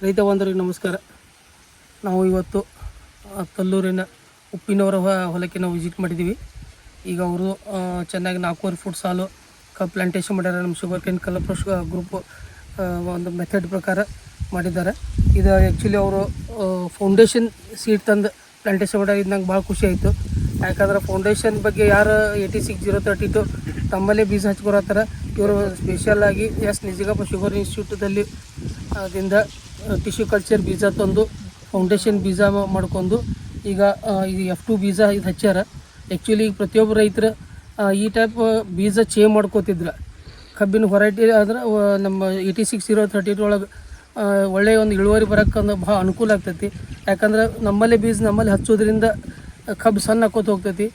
ರೈತ ಬಾಂಧವರಿಗೆ ನಮಸ್ಕಾರ. ನಾವು ಇವತ್ತು ಕಲ್ಲೂರಿನ ಉಪ್ಪಿನವರ ಹೊಲಕ್ಕೆ ನಾವು ವಿಸಿಟ್ ಮಾಡಿದ್ದೀವಿ. ಈಗ ಅವರು ಚೆನ್ನಾಗಿ 4.5 ಫುಟ್ ಸಾಲು ಕಬ್ಬು ಪ್ಲಾಂಟೇಶನ್ ಮಾಡ್ಯಾರ. ನಮ್ಮ ಶುಗರ್ ಕೇನ್ ಕಲಪ್ರೋಶ್ ಗ್ರೂಪ್ ಒಂದು ಮೆಥಡ್ ಪ್ರಕಾರ ಮಾಡಿದ್ದಾರೆ. ಇದು ಆ್ಯಕ್ಚುಲಿ ಅವರು ಫೌಂಡೇಶನ್ ಸೀಡ್ ತಂದು ಪ್ಲಾಂಟೇಶನ್ ಮಾಡ್ಯಾರ. ಇದು ನಂಗೆ ಭಾಳ ಖುಷಿ ಆಯಿತು. ಯಾಕಂದ್ರೆ ಫೌಂಡೇಶನ್ ಬಗ್ಗೆ ಯಾರು 86-032 ತಮ್ಮಲ್ಲೇ ಬೀಜ ಹಚ್ಕೊರತ್ತಾರ. ಇವರು ಸ್ಪೆಷಲಾಗಿ ನಿಜಗಪ್ಪ ಶುಗರ್ ಇನ್ಸ್ಟಿಟ್ಯೂಟದಲ್ಲಿ ಅದರಿಂದ ಟಿಶ್ಯೂ ಕಲ್ಚರ್ ಬೀಜ ತಂದು ಫೌಂಡೇಶನ್ ಬೀಜ ಮಾಡ್ಕೊಂಡು ಈಗ ಇದು F2 ಬೀಜ ಇದು ಹಚ್ಚಾರ. ಆ್ಯಕ್ಚುಲಿ ಈಗ ಪ್ರತಿಯೊಬ್ಬರು ರೈತರು ಈ ಟೈಪ್ ಬೀಜ ಚೇಂಜ್ ಮಾಡ್ಕೋತಿದ್ರು. ಕಬ್ಬಿನ ಹೊರೈಟಿ ಆದ್ರೆ ನಮ್ಮ 86-032 ಒಳಗೆ ಒಳ್ಳೆಯ ಒಂದು ಇಳುವರಿ ಬರೋಕ್ಕೆ ಒಂದು ಭಾಳ ಅನುಕೂಲ ಆಗ್ತೈತಿ. ಯಾಕಂದ್ರೆ ನಮ್ಮಲ್ಲೇ ಬೀಜ ನಮ್ಮಲ್ಲಿ ಹಚ್ಚೋದ್ರಿಂದ ಕಬ್ಬು ಸಣ್ಣ ಹಾಕೋತ ಹೋಗ್ತೈತಿ.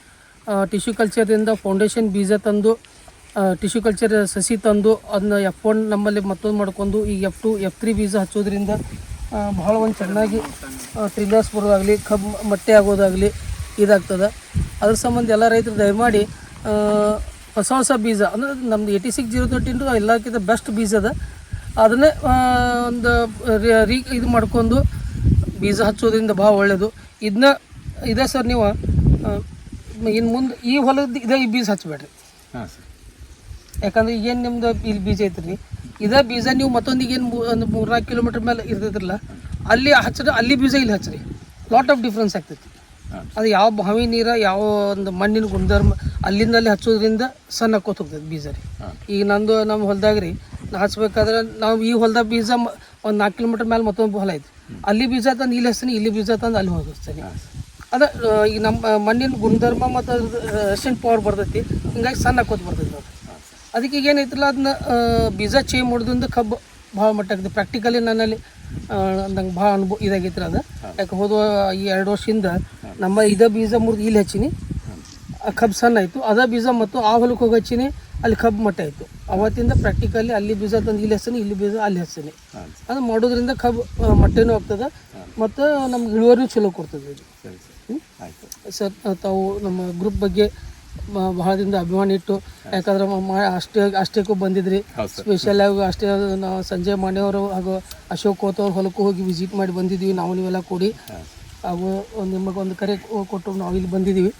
ಟಿಶ್ಯೂ ಕಲ್ಚರ್ದಿಂದ ಫೌಂಡೇಶನ್ ಬೀಜ ತಂದು ಟಿಶ್ಯೂ ಕಲ್ಚರ್ ಸಸಿ ತಂದು ಅದನ್ನ F1 ನಮ್ಮಲ್ಲಿ ಮತ್ತೊಂದು ಮಾಡ್ಕೊಂಡು ಈಗ F2 F3 ಬೀಜ ಹಚ್ಚೋದ್ರಿಂದ ಭಾಳ ಒಂದು ಚೆನ್ನಾಗಿ ಟ್ರಿಲ್ಲರ್ಸ್ ಬರೋದಾಗಲಿ ಕಬ್ಬು ಮಟ್ಟೆ ಆಗೋದಾಗಲಿ ಇದಾಗ್ತದೆ. ಅದ್ರ ಸಂಬಂಧ ಎಲ್ಲ ರೈತರು ದಯಮಾಡಿ ಹೊಸ ಬೀಜ ಅಂದರೆ ನಮ್ಮದು 86-032 ಎಲ್ಲಕ್ಕಿಂತ ಬೆಸ್ಟ್ ಬೀಜ ಅದ. ಅದನ್ನೇ ಒಂದು ಇದು ಮಾಡ್ಕೊಂಡು ಬೀಜ ಹಚ್ಚೋದ್ರಿಂದ ಭಾಳ ಒಳ್ಳೆಯದು. ಇದೇ ಸರ್ ನೀವು ಇನ್ನು ಮುಂದೆ ಈ ಹೊಲದ ಈ ಬೀಜ ಹಚ್ಚಬೇಡ್ರಿ. ಹಾಂ ಸರ್. ಯಾಕಂದ್ರೆ ಏನು ನಿಮ್ದು ಇಲ್ಲಿ ಬೀಜ ಐತ್ರಿ, ಇದೇ ಬೀಜ ನೀವು ಮತ್ತೊಂದಿಗೆ ಏನು ಒಂದು 3-4 ಕಿಲೋಮೀಟ್ರ್ ಮೇಲೆ ಇರ್ತೈತ್ರಲ್ಲ ಅಲ್ಲಿ ಹಚ್ಚಿದ್ರೆ ಅಲ್ಲಿ ಬೀಜ ಇಲ್ಲಿ ಹಚ್ಚಿರಿ, ಲಾಟ್ ಆಫ್ ಡಿಫ್ರೆನ್ಸ್ ಆಗ್ತೈತಿ. ಅದು ಯಾವ ಬಾವಿ ನೀರು ಯಾವ ಒಂದು ಮಣ್ಣಿನ ಗುಣಧರ್ಮ ಅಲ್ಲಿಂದಲ್ಲಿ ಹಚ್ಚೋದ್ರಿಂದ ಸಣ್ಣ ಹಾಕೋತ ಹೋಗ್ತೈತೆ ಬೀಜ ರೀ. ಈಗ ನಮ್ಮ ಹೊಲದಾಗ ರೀ ನಾ ಹಚ್ಬೇಕಾದ್ರೆ ನಾವು ಈ ಹೊಲದಾಗ ಬೀಜ ಒಂದು 4 ಕಿಲೋಮೀಟ್ರ್ ಮೇಲೆ ಮತ್ತೊಂದು ಹೊಲ ಐತಿ, ಅಲ್ಲಿ ಬೀಜ ತಂದು ಇಲ್ಲಿ ಹಚ್ತೀನಿ, ಇಲ್ಲಿ ಬೀಜ ತಂದು ಅಲ್ಲಿ ಹೋಗಿಸ್ತೀನಿ. ಅದ ಈಗ ನಮ್ಮ ಮಣ್ಣಿನ ಗುಣಧರ್ಮ ಮತ್ತು ಅದ್ರ ರೆಸಿಸ್ಟೆಂಟ್ ಪವರ್ ಬರ್ತೈತಿ, ಹಿಂಗಾಗಿ ಸಣ್ಣ ಹಾಕೋತ ಬರ್ತೈತಿ ನೋಡಿರಿ. ಅದಕ್ಕೆ ಈಗ ಏನೈತಿಲ್ಲ ಅದನ್ನ ಬೀಜ ಚೇಂಜ್ ಮಾಡೋದ್ರಿಂದ ಕಬ್ಬು ಭಾಳ ಮಟ್ಟ ಆಗ್ತದೆ. ಪ್ರಾಕ್ಟಿಕಲಿ ನನ್ನಲ್ಲಿ ನಂಗೆ ಭಾಳ ಅನುಭವ ಇದಾಗೈತ್ರಿ ಅದು. ಯಾಕೆ ಹೋದ ಈ 2 ವರ್ಷದಿಂದ ನಮ್ಮ ಇದೇ ಬೀಜ ಮುರಿದು ಇಲ್ಲಿ ಹಚ್ಚೀನಿ, ಆ ಕಬ್ಬು ಸಣ್ಣ ಆಯಿತು. ಅದೇ ಬೀಜ ಮತ್ತು ಆ ಹೊಲಕ್ಕೆ ಹೋಗಿ ಹಚ್ಚೀನಿ, ಅಲ್ಲಿ ಕಬ್ಬು ಮಟ್ಟ ಆಯಿತು. ಅವತ್ತಿಂದ ಪ್ರಾಕ್ಟಿಕಲಿ ಅಲ್ಲಿ ಬೀಜ ತಂದು ಇಲ್ಲಿ ಹಚ್ತೀನಿ, ಇಲ್ಲಿ ಬೀಜ ಅಲ್ಲಿ ಹಚ್ತೀನಿ. ಅದು ಮಾಡೋದ್ರಿಂದ ಕಬ್ಬು ಮಟ್ಟೆನೂ ಆಗ್ತದೆ ಮತ್ತು ನಮ್ಗೆ ಇಳುವರಿಯೂ ಚಲೋ ಕೊಡ್ತದೆ. ಸರ್ ತಾವು ನಮ್ಮ ಗ್ರೂಪ್ ಬಗ್ಗೆ ಬಹಳದಿಂದ ಅಭಿಮಾನ ಇಟ್ಟು, ಯಾಕಂದ್ರೆ ಅಷ್ಟೇಕ್ಕೂ ಬಂದಿದ್ರಿ. ಸ್ಪೆಷಲ್ ಆಗಿ ಅಷ್ಟೇ ನಾವು ಸಂಜಯ್ ಮಾನೆಯವರು ಹಾಗೂ ಅಶೋಕ್ ಕೋತ್ ಅವ್ರ ಹೊಲಕ್ಕೂ ಹೋಗಿ ವಿಸಿಟ್ ಮಾಡಿ ಬಂದಿದ್ದೀವಿ. ನಾವು ನೀವೆಲ್ಲ ಕೂಡಿ ಹಾಗೂ ನಿಮಗೊಂದು ಕರೆ ಕೊಟ್ಟು ನಾವು ಇಲ್ಲಿ ಬಂದಿದ್ದೀವಿ.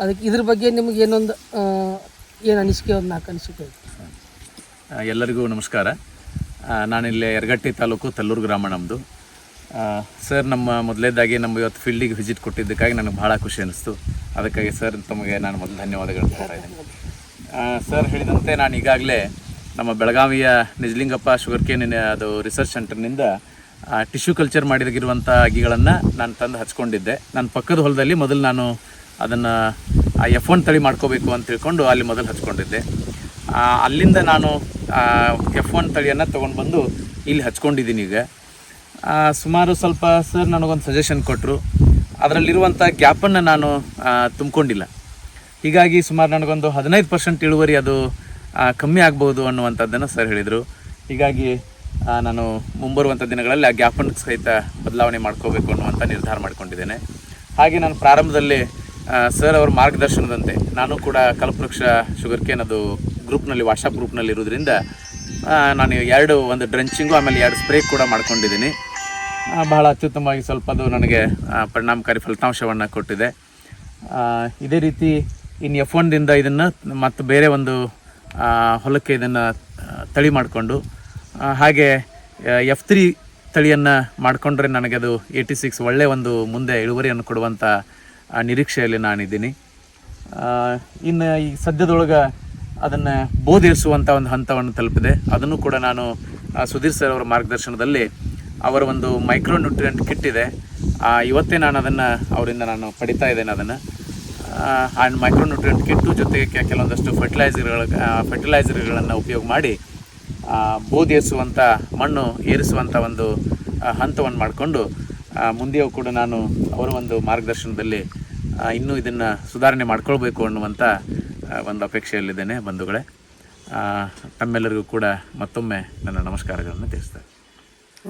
ಅದಕ್ಕೆ ಇದ್ರ ಬಗ್ಗೆ ನಿಮ್ಗೆ ಏನು ಅನಿಸಿಕೆ, ಒಂದು 4 ಅನಿಸಿಕೆ ಐತಿ. ಎಲ್ಲರಿಗೂ ನಮಸ್ಕಾರ. ನಾನಿಲ್ಲಿ ಯರಗಟ್ಟಿ ತಾಲೂಕು ತಲ್ಲೂರು ಗ್ರಾಮ ನಮ್ಮದು. ಸರ್ ನಮ್ಮ ಮೊದಲೇದಾಗಿ ನಮ್ಮ ಇವತ್ತು ಫೀಲ್ಡಿಗೆ ವಿಸಿಟ್ ಕೊಟ್ಟಿದ್ದಕ್ಕಾಗಿ ನನಗೆ ಭಾಳ ಖುಷಿ ಅನ್ನಿಸ್ತು. ಅದಕ್ಕಾಗಿ ಸರ್ ತಮಗೆ ನಾನು ಮೊದಲು ಧನ್ಯವಾದಗಳು ಕೊಡ್ತಾ ಇದ್ದೀನಿ. ಸರ್ ಹೇಳಿದಂತೆ ನಾನು ಈಗಾಗಲೇ ನಮ್ಮ ಬೆಳಗಾವಿಯ ನಿಜಲಿಂಗಪ್ಪ ಶುಗರ್ ಕೇನ್ ಅದು ರಿಸರ್ಚ್ ಸೆಂಟರ್ನಿಂದ ಟಿಶ್ಯೂ ಕಲ್ಚರ್ ಮಾಡಿದಾಗಿರುವಂಥ ಅಗಿಗಳನ್ನು ನಾನು ತಂದು ಹಚ್ಕೊಂಡಿದ್ದೆ. ನನ್ನ ಪಕ್ಕದ ಹೊಲದಲ್ಲಿ ಮೊದಲು ನಾನು ಅದನ್ನು F1 ತಳಿ ಮಾಡ್ಕೋಬೇಕು ಅಂತ ತಿಳ್ಕೊಂಡು ಅಲ್ಲಿ ಮೊದಲು ಹಚ್ಕೊಂಡಿದ್ದೆ. ಅಲ್ಲಿಂದ ನಾನು F1 ತಳಿಯನ್ನು ತೊಗೊಂಡು ಬಂದು ಇಲ್ಲಿ ಹಚ್ಕೊಂಡಿದ್ದೀನಿ. ಈಗ ಸುಮಾರು ಸ್ವಲ್ಪ ಸರ್ ನನಗೊಂದು ಸಜೆಷನ್ ಕೊಟ್ಟರು, ಅದರಲ್ಲಿರುವಂಥ ಗ್ಯಾಪನ್ನು ನಾನು ತುಂಬಿಕೊಂಡಿಲ್ಲ. ಹೀಗಾಗಿ ಸುಮಾರು ನನಗೊಂದು 15% ಇಳುವರಿ ಅದು ಕಮ್ಮಿ ಆಗ್ಬೋದು ಅನ್ನುವಂಥದ್ದನ್ನು ಸರ್ ಹೇಳಿದರು. ಹೀಗಾಗಿ ನಾನು ಮುಂಬರುವಂಥ ದಿನಗಳಲ್ಲಿ ಆ ಗ್ಯಾಪನ್ನು ಸಹಿತ ಬದಲಾವಣೆ ಮಾಡ್ಕೋಬೇಕು ಅನ್ನುವಂಥ ನಿರ್ಧಾರ ಮಾಡ್ಕೊಂಡಿದ್ದೇನೆ. ಹಾಗೆ ನಾನು ಪ್ರಾರಂಭದಲ್ಲಿ ಸರ್ ಅವರ ಮಾರ್ಗದರ್ಶನದಂತೆ ನಾನು ಕೂಡ ಕಲ್ಪವೃಕ್ಷ ಶುಗರ್ ಕೇನ್ ಅದು ಗ್ರೂಪ್ನಲ್ಲಿ ವಾಟ್ಸಪ್ ಗ್ರೂಪ್ನಲ್ಲಿ ಇರೋದ್ರಿಂದ ನಾನು ಒಂದು ಡ್ರೆಂಚಿಂಗು ಆಮೇಲೆ 2 ಸ್ಪ್ರೇ ಕೂಡ ಮಾಡ್ಕೊಂಡಿದ್ದೀನಿ. ಬಹಳ ಅತ್ಯುತ್ತಮವಾಗಿ ಸ್ವಲ್ಪ ಅದು ನನಗೆ ಪರಿಣಾಮಕಾರಿ ಫಲಿತಾಂಶವನ್ನು ಕೊಟ್ಟಿದೆ. ಇದೇ ರೀತಿ ಇನ್ನು F1ದಿಂದ ಇದನ್ನು ಮತ್ತು ಬೇರೆ ಒಂದು ಹೊಲಕ್ಕೆ ಇದನ್ನು ತಳಿ ಮಾಡಿಕೊಂಡು ಹಾಗೆ F3 ತಳಿಯನ್ನು ಮಾಡಿಕೊಂಡ್ರೆ ನನಗೆ ಅದು 86 ಒಳ್ಳೆಯ ಒಂದು ಮುಂದೆ ಇಳುವರಿಯನ್ನು ಕೊಡುವಂಥ ನಿರೀಕ್ಷೆಯಲ್ಲಿ ನಾನಿದ್ದೀನಿ. ಇನ್ನು ಈ ಸದ್ಯದೊಳಗೆ ಅದನ್ನು ಬೋಧಿಸುವಂಥ ಒಂದು ಹಂತವನ್ನು ತಲುಪಿದೆ. ಅದನ್ನು ಕೂಡ ನಾನು ಸುಧೀರ್ ಸರ್ ಅವರ ಮಾರ್ಗದರ್ಶನದಲ್ಲಿ ಅವರ ಒಂದು ಮೈಕ್ರೋ ನ್ಯೂಟ್ರಿಯೆಂಟ್ ಕಿಟ್ ಇದೆ, ಇವತ್ತೇ ನಾನು ಅದನ್ನು ಅವರಿಂದ ನಾನು ಪಡಿತಾ ಇದ್ದೇನೆ. ಅದನ್ನು ಮೈಕ್ರೋ ನ್ಯೂಟ್ರಿಯೆಂಟ್ ಕಿಟ್ಟು ಜೊತೆಗೆ ಕೆಲವೊಂದಷ್ಟು ಫರ್ಟಿಲೈಸರ್ಗಳನ್ನು ಉಪಯೋಗ ಮಾಡಿ ಬೋಧಿಸುವಂಥ ಮಣ್ಣು ಏರಿಸುವಂಥ ಒಂದು ಹಂತವನ್ನು ಮಾಡಿಕೊಂಡು ಮುಂದೆಯೂ ಕೂಡ ನಾನು ಅವರ ಒಂದು ಮಾರ್ಗದರ್ಶನದಲ್ಲಿ ಇನ್ನೂ ಇದನ್ನು ಸುಧಾರಣೆ ಮಾಡ್ಕೊಳ್ಬೇಕು ಅನ್ನುವಂಥ ಒಂದು ಅಪೇಕ್ಷೆಯಲ್ಲಿದ್ದೇನೆ. ಬಂಧುಗಳೇ, ತಮ್ಮೆಲ್ಲರಿಗೂ ಕೂಡ ಮತ್ತೊಮ್ಮೆ ನನ್ನ ನಮಸ್ಕಾರಗಳನ್ನು ತಿಳಿಸ್ತೇನೆ.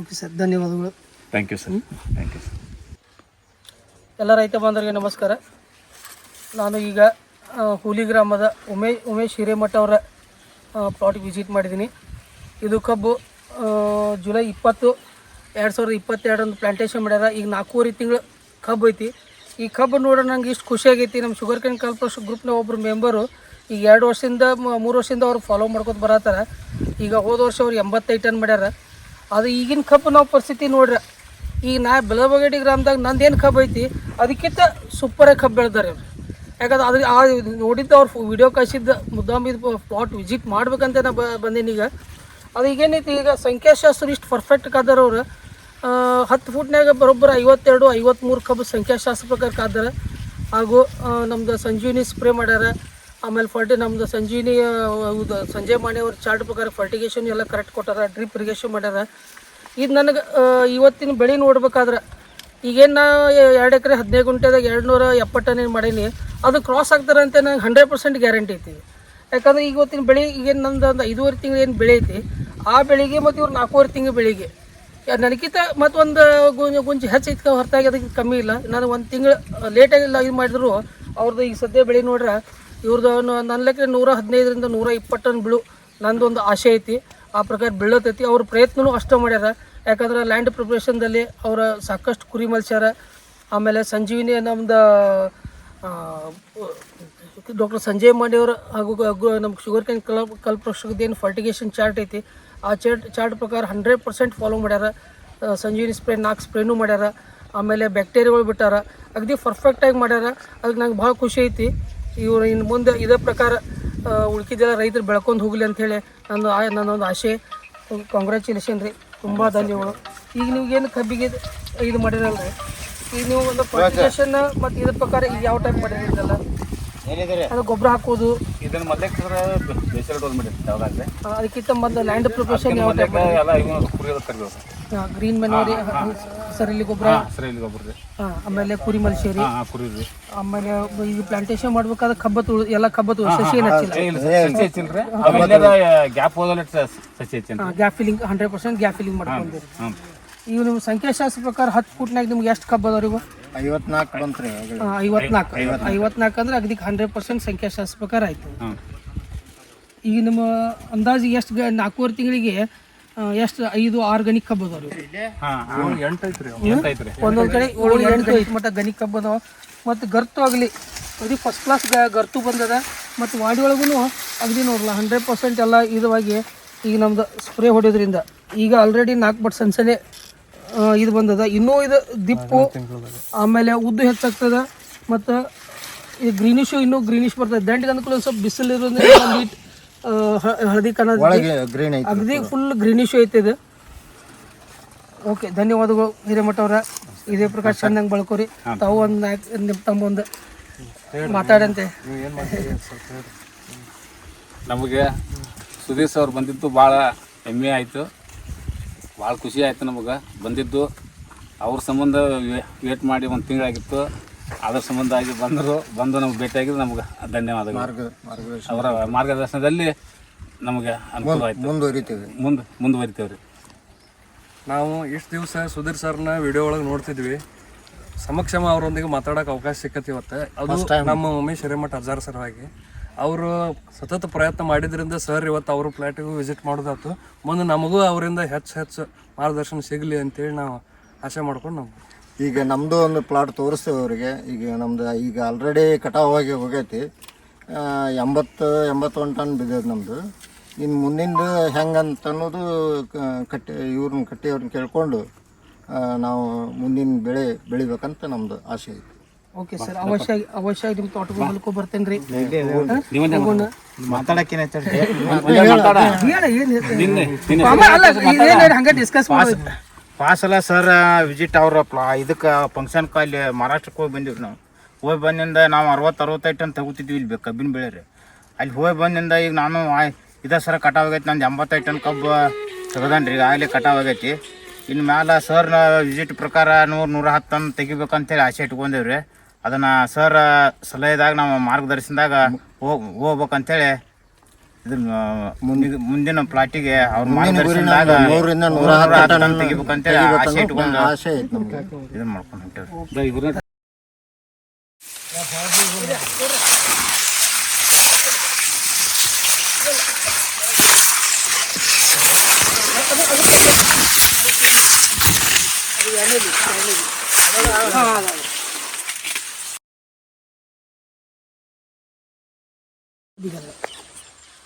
ಓಕೆ ಸರ್, ಧನ್ಯವಾದಗಳು. Thank you sir. Thank you sir. ಎಲ್ಲ ರೈತ ಬಾಂಧವರಿಗೆ ನಮಸ್ಕಾರ. ನಾನು ಈಗ ಹೂಲಿ ಗ್ರಾಮದ ಉಮೇಶ್ ಹಿರೇಮಠ ಅವರ ಪ್ಲಾಟಿಗೆ ವಿಸಿಟ್ ಮಾಡಿದ್ದೀನಿ. ಇದು ಕಬ್ಬು ಜುಲೈ 20 2022 ಪ್ಲಾಂಟೇಶನ್ ಮಾಡ್ಯಾರ. ಈಗ 4.5 ತಿಂಗಳು ಕಬ್ಬು ಐತಿ. ಈ ಕಬ್ಬು ನೋಡ್ರೆ ನಂಗೆ ಇಷ್ಟು ಖುಷಿ ಆಗೈತಿ. ನಮ್ಮ ಶುಗರ್ ಕ್ಯಾನ್ ಕಾರ್ಪೊರೇಷನ್ ಗ್ರೂಪ್ನ ಒಬ್ಬರು ಮೆಂಬರು ಈಗ 2 ವರ್ಷದಿಂದ 3 ವರ್ಷದಿಂದ ಅವ್ರು ಫಾಲೋ ಮಾಡ್ಕೊತ ಬರತ್ತಾರ. ಈಗ ಹೋದ ವರ್ಷ ಅವ್ರು 85 ಟನ್ ಮಾಡ್ಯಾರ. ಅದು ಈಗಿನ ಕಬ್ಬು ನಾವು ಪರಿಸ್ಥಿತಿ ನೋಡ್ರಿ, ಈಗ ನಾ ಬೆಳಬಗಡಿ ಗ್ರಾಮದಾಗ ನಂದೇನು ಕಬ್ಬು ಐತಿ ಅದಕ್ಕಿಂತ ಸೂಪರಾಗಿ ಕಬ್ಬು ಬೆಳೆದಾರೆ ಅವ್ರು. ಯಾಕಂದ್ರೆ ನೋಡಿದ್ದು ಅವ್ರು ವಿಡಿಯೋ ಕಳಿಸಿದ್ದ ಮುದ್ದಾಮ್ ಇದು ಪ್ಲಾಟ್ ವಿಸಿಟ್ ಮಾಡ್ಬೇಕಂತ ನಾ ಬಂದೀನಿ. ಈಗ ಅದು ಈಗೇನೈತಿ, ಈಗ ಸಂಖ್ಯಾಶಾಸ್ತ್ರ ಇಷ್ಟು ಪರ್ಫೆಕ್ಟ್ ಕಾದಾರ ಅವ್ರು. 10 ಫುಟ್ನಾಗ ಬರೋಬ್ಬರ 52-53 ಕಬ್ಬು ಸಂಖ್ಯಾಶಾಸ್ತ್ರ ಪ್ರಕಾರ ಕಾದಾರ. ಹಾಗೂ ನಮ್ದು ಸಂಜೀವಿನಿ ಸ್ಪ್ರೇ ಮಾಡ್ಯಾರ. ಆಮೇಲೆ ನಮ್ದು ಸಂಜೀವಿನಿ ಸಂಜಯ್ ಮಾಣಿ ಅವ್ರ ಚಾರ್ಟ್ ಪ್ರಕಾರ ಫರ್ಟಿಗೇಷನ್ ಎಲ್ಲ ಕರೆಕ್ಟ್ ಕೊಟ್ಟಾರ. ಡ್ರಿಪ್ ಇರಿಗೇಷನ್ ಮಾಡ್ಯಾರ. ಇದು ನನಗೆ ಇವತ್ತಿನ ಬೆಳೆ ನೋಡ್ಬೇಕಾದ್ರೆ ಈಗೇನು ನಾ 2 ಎಕರೆ 15 ಗುಂಟೆದಾಗ 270 ಟನ್ ಏನು ಮಾಡೀನಿ, ಅದು ಕ್ರಾಸ್ ಆಗ್ತಾರೆ ಅಂತ ನಂಗೆ 100% ಗ್ಯಾರಂಟಿ ಐತಿ. ಯಾಕಂದ್ರೆ ಇವತ್ತಿನ ಬೆಳೆ ಈಗೇನು ನಂದು ಒಂದು 5.5 ತಿಂಗಳು ಏನು ಬೆಳೆ ಐತಿ, ಆ ಬೆಳೆಗೆ ಮತ್ತು ಇವ್ರು 4.5 ತಿಂಗಳು ಬೆಳೆಗೆ ನನಗಿಂತ ಮತ್ತು ಒಂದು ಗುಂಜು ಹೆಚ್ಚೈತಿ ಹೊರತಾಗಿ ಅದಕ್ಕೆ ಕಮ್ಮಿ ಇಲ್ಲ. ನಾನು 1 ತಿಂಗಳು ಲೇಟಾಗಿಲ್ಲ ಇದು ಮಾಡಿದ್ರು ಅವ್ರದ್ದು ಈಗ ಸದ್ಯ ಬೆಳೆ ನೋಡ್ರೆ ಇವ್ರದ್ದು ನನ್ನ ಲೆಕ್ಕ 115ರಿಂದ 120 ಟನ್ ಬೀಳು ನಂದೊಂದು ಆಸೆ ಐತಿ. ಆ ಪ್ರಕಾರ ಬೀಳತೈತಿ. ಅವ್ರ ಪ್ರಯತ್ನವೂ ಅಷ್ಟೇ ಮಾಡ್ಯಾರ. ಯಾಕಂದ್ರೆ ಲ್ಯಾಂಡ್ ಪ್ರಿಪ್ರೇಷನ್ದಲ್ಲಿ ಅವರ ಸಾಕಷ್ಟು ಕುರಿ ಮಲ್ಸ್ಯಾರ. ಆಮೇಲೆ ಸಂಜೀವಿನಿ ನಮ್ದು ಡಾಕ್ಟರ್ ಸಂಜಯ್ ಮಾಣಿ ಅವರು ಹಾಗೂ ನಮ್ಮ ಶುಗರ್ ಕ್ಯಾನ್ ಕಾರ್ಪೊರೇಷನ್ದು ಏನು ಫರ್ಟಿಗೇಷನ್ ಚಾರ್ಟ್ ಐತಿ, ಆ ಚಾರ್ಟ್ ಪ್ರಕಾರ 100% ಫಾಲೋ ಮಾಡ್ಯಾರ. ಸಂಜೀವಿನಿ ಸ್ಪ್ರೇ 4 ಸ್ಪ್ರೇನೂ ಮಾಡ್ಯಾರ. ಆಮೇಲೆ ಬ್ಯಾಕ್ಟೀರಿಯಾಗಳು ಬಿಟ್ಟಾರ. ಅಗದಿ ಪರ್ಫೆಕ್ಟಾಗಿ ಮಾಡ್ಯಾರ. ಅದಕ್ಕೆ ನಂಗೆ ಭಾಳ ಖುಷಿ ಐತಿ. ಇವರು ಇನ್ನು ಮುಂದೆ ಇದೇ ಪ್ರಕಾರ ಉಳ್ಕಿದ್ದೆಲ್ಲ ರೈತರು ಬೆಳ್ಕೊಂಡು ಹೋಗಲಿ ಅಂಥೇಳಿ ನನ್ನೊಂದು ಆಸೆ. ಕಾಂಗ್ರ್ಯಾಚುಲೇಷನ್ ರೀ, ತುಂಬ ಧನ್ಯವಾದ. ಈಗ ನೀವೇನು ಕಬ್ಬಿಗೆ ಇದು ಮಾಡಿರಲ್ಲ ರೀ, ಈಗ ನೀವು ಒಂದು ಫರ್ಟಿಗೇಷನ್ ಮತ್ತು ಇದ್ರ ಪ್ರಕಾರ ಈಗ ಯಾವ ಟೈಪ್ ಮಾಡಿರಲ್ಲ ಅದು ಗೊಬ್ಬರ ಹಾಕೋದು ಅದಕ್ಕಿಂತ ಮೊದಲು ಲ್ಯಾಂಡ್ ಪ್ರಿಪರೇಷನ್ ಯಾವ ಟೈಪ್ ಗ್ರೀನ್ ಮೆನ್ಯೂರಿ ಸರಿಲಿ ಗೊಬ್ಬರ, ಆಮೇಲೆ ಕುರಿ ಮಲ್ಸೇರಿ, ಆಮೇಲೆ ಈಗ ಪ್ಲಾಂಟೇಶನ್ ಮಾಡ್ಬೇಕಾದ್ರೆ ಕಬ್ಬತ್ತು ಎಲ್ಲ ಕಬ್ಬತ್ತು ಸಸಿ ಏನು ಹಚ್ಚಿಲ್ಲ, ಗ್ಯಾಪ್ ಫಿಲ್ಲಿಂಗ್ 100% ಗ್ಯಾಪ್ ಫಿಲ್ಲಿಂಗ್ ಮಾಡ್ಕೊಂಡಿರಿ. ಈಗ ನಿಮ್ಮ ಸಂಖ್ಯಾಶಾಸ್ತ್ರ ಪ್ರಕಾರ 10 ಫುಟ್ನಾಗ ನಿಮ್ಗೆ ಎಷ್ಟು ಕಬ್ಬು ಅದಾವ್ರಿಗೂ? 54 ಬಂತ್ರಿ. 54 ಅಂದ್ರೆ ಅದಕ್ಕೆ 100% ಸಂಖ್ಯಾಶಾಸ್ತ್ರ ಪ್ರಕಾರ ಆಯ್ತು. ಈಗ ನಿಮ್ಮ ಅಂದಾಜು ಎಷ್ಟು 4.5 ತಿಂಗಳಿಗೆ ಎಷ್ಟು 5-6 ಗಣಿ ಕಬ್ಬು ಅದಾವ್ರಿ? ಒಂದೊಂದು ಕಡೆ 7-8 ಐತಿ ಮಟ್ಟ ಗಣಿ ಕಬ್ಬು ಅದಾವ. ಮತ್ತು ಗರ್ತು ಆಗಲಿ ಅಗದಿ ಫಸ್ಟ್ ಕ್ಲಾಸ್ ಗರ್ತು ಬಂದದ. ಮತ್ತು ವಾಡಿ ಒಳಗೂ ಅಗದಿ ನೋಡಲ್ಲ 100% ಎಲ್ಲ ಇದುವಾಗಿ ಈಗ ನಮ್ದು ಸ್ಪ್ರೇ ಹೊಡೆಯೋದ್ರಿಂದ ಈಗ ಆಲ್ರೆಡಿ 4 ಬಟ್ ಸಣ್ಣ ಇದು ಬಂದದ. ಇನ್ನೂ ಇದು ದಿಪ್ಪು ಆಮೇಲೆ ಉದ್ದು ಹೆಚ್ಚಾಗ್ತದೆ. ಮತ್ತು ಈ ಗ್ರೀನಿಶು ಇನ್ನೂ ಗ್ರೀನಿಶ್ ಬರ್ತದೆ. ದಂಟಿಗೆ ಅಂದ್ಕೊಳ್ಳಿ ಸ್ವಲ್ಪ ಬಿಸಿಲು ಇರೋದ್ರಿಂದ ಹಳದಿ ಕನ್ನಡ ಅಗದಿ ಫುಲ್ ಗ್ರೀನಿಶ್ ಐತೆ ಇದು. ಓಕೆ, ಧನ್ಯವಾದಗಳು ಹಿರೇಮಠ ಅವರ. ಇದೇ ಪ್ರಕಾರ ಚೆನ್ನಾಗಿ ಬೆಳ್ಕೋರಿ. ತಾವು ನಿಮ್ಮ ತಮ್ಮ ಒಂದು ಮಾತಾಡಂತೆ. ನಮಗೆ ಸುದೀಶ್ ಅವ್ರು ಬಂದಿದ್ದು ಭಾಳ ಹೆಮ್ಮೆ ಆಯಿತು, ಭಾಳ ಖುಷಿ ಆಯಿತು ನಮಗೆ ಬಂದಿದ್ದು. ಅವ್ರ ಸಂಬಂಧ ವೇಟ್ ಮಾಡಿ 1 ತಿಂಗಳಾಗಿತ್ತು. ಅದ್ರ ಸಂಬಂಧ ಆಗಿ ಬಂದು ನಮ್ಗೆ ಭೇಟಿಯಾಗಿದ್ದು ನಮ್ಗೆ ಧನ್ಯವಾದಗಳು. ಅವರ ಮಾರ್ಗದರ್ಶನದಲ್ಲಿ ನಮಗೆ ಅನುಕೂಲ ಆಯಿತು. ಮುಂದುವರಿತೇವೆ ರೀ. ನಾವು ಇಷ್ಟು ದಿವಸ ಸುಧೀರ್ ಸರ್ನ ವಿಡಿಯೋ ಒಳಗೆ ನೋಡ್ತಿದ್ವಿ. ಸಮಕ್ಷಮ ಅವರೊಂದಿಗೆ ಮಾತಾಡೋಕೆ ಅವಕಾಶ ಸಿಕ್ಕತಿ ಇವತ್ತು. ಅದು ನಮ್ಮ ಉಮೇಶ್ ಹಿರೇಮಠ ಅಜ್ಜಾರ್ ಸರ್ ಆಗಿ ಅವರು ಸತತ ಪ್ರಯತ್ನ ಮಾಡಿದ್ರಿಂದ ಸರ್ ಇವತ್ತು ಅವ್ರ ಫ್ಲ್ಯಾಟಿಗೂ ವಿಸಿಟ್ ಮಾಡೋದಾಯ್ತು. ಮುಂದೆ ನಮಗೂ ಅವರಿಂದ ಹೆಚ್ಚು ಮಾರ್ಗದರ್ಶನ ಸಿಗಲಿ ಅಂತೇಳಿ ನಾವು ಆಸೆ ಮಾಡ್ಕೊಂಡು ನಾವು ಈಗ ನಮ್ಮದು ಒಂದು ಪ್ಲಾಟ್ ತೋರಿಸ್ತೇವೆ ಅವರಿಗೆ. ಈಗ ಆಲ್ರೆಡಿ ಕಟಾವಾಗಿ ಹೋಗೈತಿ. 80-81 ಟನ್ ಬಿದ್ದೈತೆ ನಮ್ಮದು. ಇನ್ನು ಮುಂದಿಂದು ಹೆಂಗಂತ ಅನ್ನೋದು ಇವ್ರನ್ನ ಅವ್ರನ್ನ ಕೇಳ್ಕೊಂಡು ನಾವು ಮುಂದಿನ ಬೆಳೆ ಬೆಳಿಬೇಕಂತ ನಮ್ಮದು ಆಸೆ ಐತಿ. ಓಕೆ ಸರ್, ಅವಶ್ಯ ನಿಮ್ಮ ತೋಟಕ್ಕೆ ಹೊಲಕ್ಕೂ ಬರ್ತೇನೆ ರೀ. ಹಂಗೆ ಡಿಸ್ಕಸ್ ಮಾಡಿ ಪಾಸಲ್ಲ ಸರ್ ವಿಸಿಟ್ ಅವ್ರ ಇದಕ್ಕೆ ಫಂಕ್ಷನ್ಗೆ ಅಲ್ಲಿ ಮಹಾರಾಷ್ಟ್ರಕ್ಕೆ ಹೋಗಿ ಬಂದಿವಿ. ನಾವು ಹೋಗಿ ಬಂದಿಂದ ನಾವು 60-65 ಟನ್ ತಗೋತಿದ್ವಿ ಇಲ್ಲಿ ಕಬ್ಬಿನ ಬೆಳೆ ರೀ. ಅಲ್ಲಿ ಹೋಗಿ ಬಂದಿಂದ ಈಗ ನಾನು ಇದೇ ಸರ ಕಟಾವಾಗೈತಿ. ನಂದು 85 ಟನ್ ಕಬ್ಬು ತೆಗ್ದಾನ್ರಿ. ಈಗ ಆಗಲಿ ಕಟಾವಾಗೈತಿ. ಇನ್ನು ಮ್ಯಾಲೆ ಸರ್ನ ವಿಸಿಟ್ ಪ್ರಕಾರ 100-110 ಟನ್ ತೆಗಿಬೇಕಂತೇಳಿ ಆಸೆ ಇಟ್ಕೊಂಡೇವ್ರಿ. ಅದನ್ನು ಸರ್ ಸಲಹೆದಾಗ ನಾವು ಮಾರ್ಗದರ್ಶನದಾಗ ಹೋಗ್ಬೇಕಂತೇಳಿ ಇದನ್ನ ಮುಂದಿನ ಪ್ಲಾಟಿಗೆ ಅವ್ರ ಮಾರ್ಗದರ್ಶನದಾಗ 100-110 ಟನ್ ತೆಗಿಬೇಕಂತೇಳಿ ಆಸೆ ಇಟ್ಕೊಂಡು ಇದನ್ನ ಮಾಡ್ಕೊಂಡು ಹೊಂಟೇವ್ರಿ.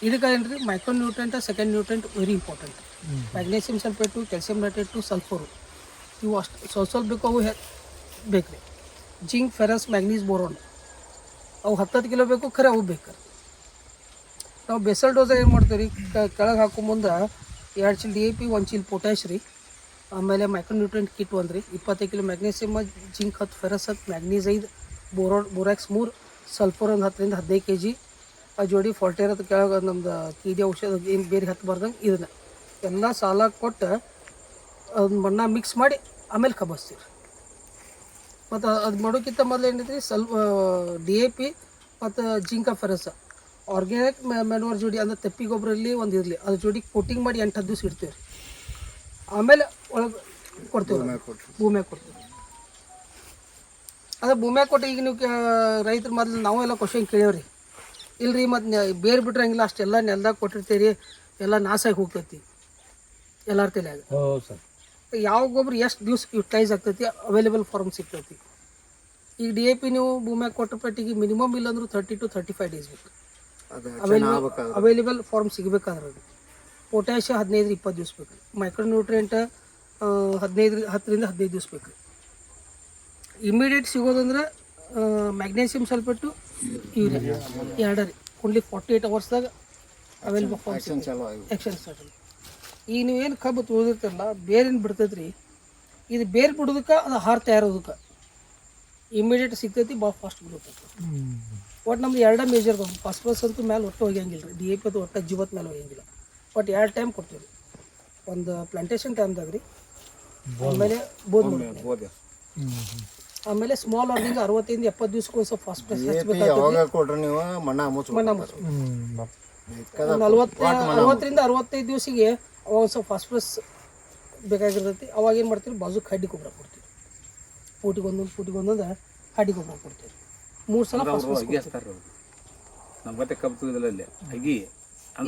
ಇದಕ್ಕೆ ಏನ್ರಿ micro nutrient second nutrient very important. Magnesium sulphate, calcium nitrate, sulphur ಇವು ಅಷ್ಟು ಸ್ವಲ್ಪ ಬೇಕು, ಅವು ಬೇಕು ರೀ. ಜಿಂಕ್, ಫೆರಸ್, ಮ್ಯಾಗ್ನೀಸ್, ಬೋರೋನ್ ಅವು 10 ಕಿಲೋ ಬೇಕು, ಖರೆ ಅವು ಬೇಕು. ನಾವು ಬೇಸಲ್ ಡೋಸ ಏನು ಮಾಡ್ತೀವಿ ರೀ, ಕೆಳಗೆ ಹಾಕೋ ಮುಂದೆ 2 ಚೀಲ DAP, 1 ಚೀಲ ಪೊಟ್ಯಾಶ್ ರೀ, ಆಮೇಲೆ ಮೈಕ್ರೋ ನ್ಯೂಟ್ರೆಂಟ್ ಕಿಟ್ 1 ರೀ, 25 kilo magnesium, zinc 10, ferrous 10, ಮ್ಯಾಗ್ನೀಸ್ 5, borax 3, sulphur ಒಂದು 10 ರಿಂದ 15 kg, ಆ ಜೋಡಿ ಫಾಲ್ಟೇರ್ ಅದು ಕೆಳಗೆ ನಮ್ದು ಕೀಡಿ ಔಷಧ ಏನು ಬೇರೆ ಹತ್ತಬಾರ್ದಂಗೆ ಇದನ್ನು ಎಲ್ಲ ಸಾಲ ಕೊಟ್ಟು ಅದನ್ನ ಮಣ್ಣ ಮಿಕ್ಸ್ ಮಾಡಿ ಆಮೇಲೆ ಕಬಸ್ತೀವಿ. ಮತ್ತು ಅದು ಮಾಡೋಕ್ಕಿಂತ ಮೊದಲು ಏನೈತಿ DAP ಮತ್ತು ಜಿಂಕ ಫೆರಸ್ ಆರ್ಗ್ಯಾನಿಕ್ ಮ್ಯಾನ್ಯೂರ್ ಜೋಡಿ ಅಂದ್ರೆ ತೆಪ್ಪಿ ಗೊಬ್ಬರಲ್ಲಿ ಒಂದು ಇರಲಿ, ಅದ್ರ ಜೋಡಿ ಕೋಟಿಂಗ್ ಮಾಡಿ 8-10 ದಿವಸ ಇಡ್ತೀವಿ ರೀ. ಆಮೇಲೆ ಒಳಗೆ ಕೊಡ್ತೀವಿ, ಭೂಮಿಯಾಗ ಕೊಡ್ತೀವಿ. ಅದು ಭೂಮಿಯಾಗ ಕೊಟ್ಟು ಈಗ ನೀವು ರೈತರು ಮೊದಲು ನಾವು ಎಲ್ಲ ಕ್ವಶನ್ ಕೇಳೇವ್ರಿ, ಇಲ್ರಿ ಮತ್ತು ಬೇರೆ ಬಿಟ್ರಂಗಿಲ್ಲ, ಅಷ್ಟೆಲ್ಲ ನೆಲ್ದಾಗ ಕೊಟ್ಟಿರ್ತೀರಿ, ಎಲ್ಲ ನಾಸಾಗಿ ಹೋಗ್ತೈತಿ ಎಲ್ಲರ ತಲೆಯಾಗ. ಯಾವ ಗೊಬ್ಬರ ಎಷ್ಟು ದಿವ್ಸ ಯುಟಿಲೈಸ್ ಆಗ್ತೈತಿ, ಅವೈಲೇಬಲ್ ಫಾರ್ಮ್ ಸಿಗ್ತೈತಿ. ಈಗ DAP ನೀವು ಭೂಮಿಯಾಗ ಕೊಟ್ಟ ಪಟ್ಟಿಗೆ ಮಿನಿಮಮ್ ಇಲ್ಲಾಂದ್ರೂ 30 to 35 days ಬೇಕು ಅವೈಲೇಬಲ್ ಫಾರ್ಮ್ ಸಿಗಬೇಕಾದ್ರೆ. ಅದು ಪೊಟ್ಯಾಷ್ 15-20 ದಿವಸ ಬೇಕು. ಮೈಕ್ರೋ ನ್ಯೂಟ್ರಿಯೆಂಟ್ 10-15 ದಿವಸ ಬೇಕು. ಇಮಿಡಿಯೇಟ್ ಸಿಗೋದಂದ್ರೆ ಮ್ಯಾಗ್ನೇಷಿಯಮ್ ಸಲ್ಫೇಟು, ಯೂರಿಯಾ 2 ರೀ. Only 48 hours available form action start. ಈಗ ನೀವೇನು ಕಬ್ಬು ತುಳಿದಿರ್ತಿರಲ್ಲ, ಬೇರೇನು ಬಿಡ್ತೈತೆ ರೀ, ಇದು ಬೇರೆ ಬಿಡೋದಕ್ಕೆ ಅದು ಹಾರ ತಯಾರೋದಕ್ಕೆ ಇಮಿಡಿಯೇಟ್ ಸಿಗ್ತೈತಿ, ಭಾಳ ಫಾಸ್ಟ್ ಬಿಡುತ್ತೈತಿ. ಒಟ್ಟು ನಮ್ದು 2 ಮೇಜರ್ ಬಂದು ಫಾಸ್ಫರಸ್ ಅಂತೂ ಮೇಲೆ ಒಟ್ಟು ಹೋಗ್ಯಂಗಿಲ್ಲ ರೀ, DAP ಅದು ಒಟ್ಟು ಜೀವತ್ ಮೇಲೆ ಹೋಗ್ಯಂಗಿಲ್ಲ. ಬಟ್ 2 ಟೈಮ್ ಕೊಡ್ತೀವಿ ರೀ, ಒಂದು ಪ್ಲಾಂಟೇಶನ್ ಟೈಮ್ದಾಗ ರೀ, ಆಮೇಲೆ ಬೋದ್, ಆಮೇಲೆ ಸ್ಮಾಲ್ ಆರ್ನಿಂಗ್ 65-70 ದಿವ್ಸಕ್ಕೆ ಒಂದು ಸ್ವಲ್ಪ ಫಾಸ್ಫರಸ್ ಕೊಡ್ರಿ ನೀವು ಮಣ್ಣ ಮುಚ್ಚ 40-65 ದಿವಸಿಗೆ ಅವಾಗ ಒಂದು ಸ್ವಲ್ಪ ಫಾಸ್ಫರಸ್ ಬೇಕಾಗಿರ್ತೈತಿ. ಅವಾಗ ಏನು ಮಾಡ್ತೀವಿ, ಬಾಜು ಕಡ್ಡಿ ಗೊಬ್ಬರ ಕೊಡ್ತೀವಿ, ಫೂಟಿಗೆ ಒಂದೊಂದು ಕಡ್ಡಿ ಗೊಬ್ಬರ ಕೊಡ್ತೀವಿ. 3 ಸಲ ಫಾಸ್ಫರಸ್ ಕೊಡ್ತೀವಿ.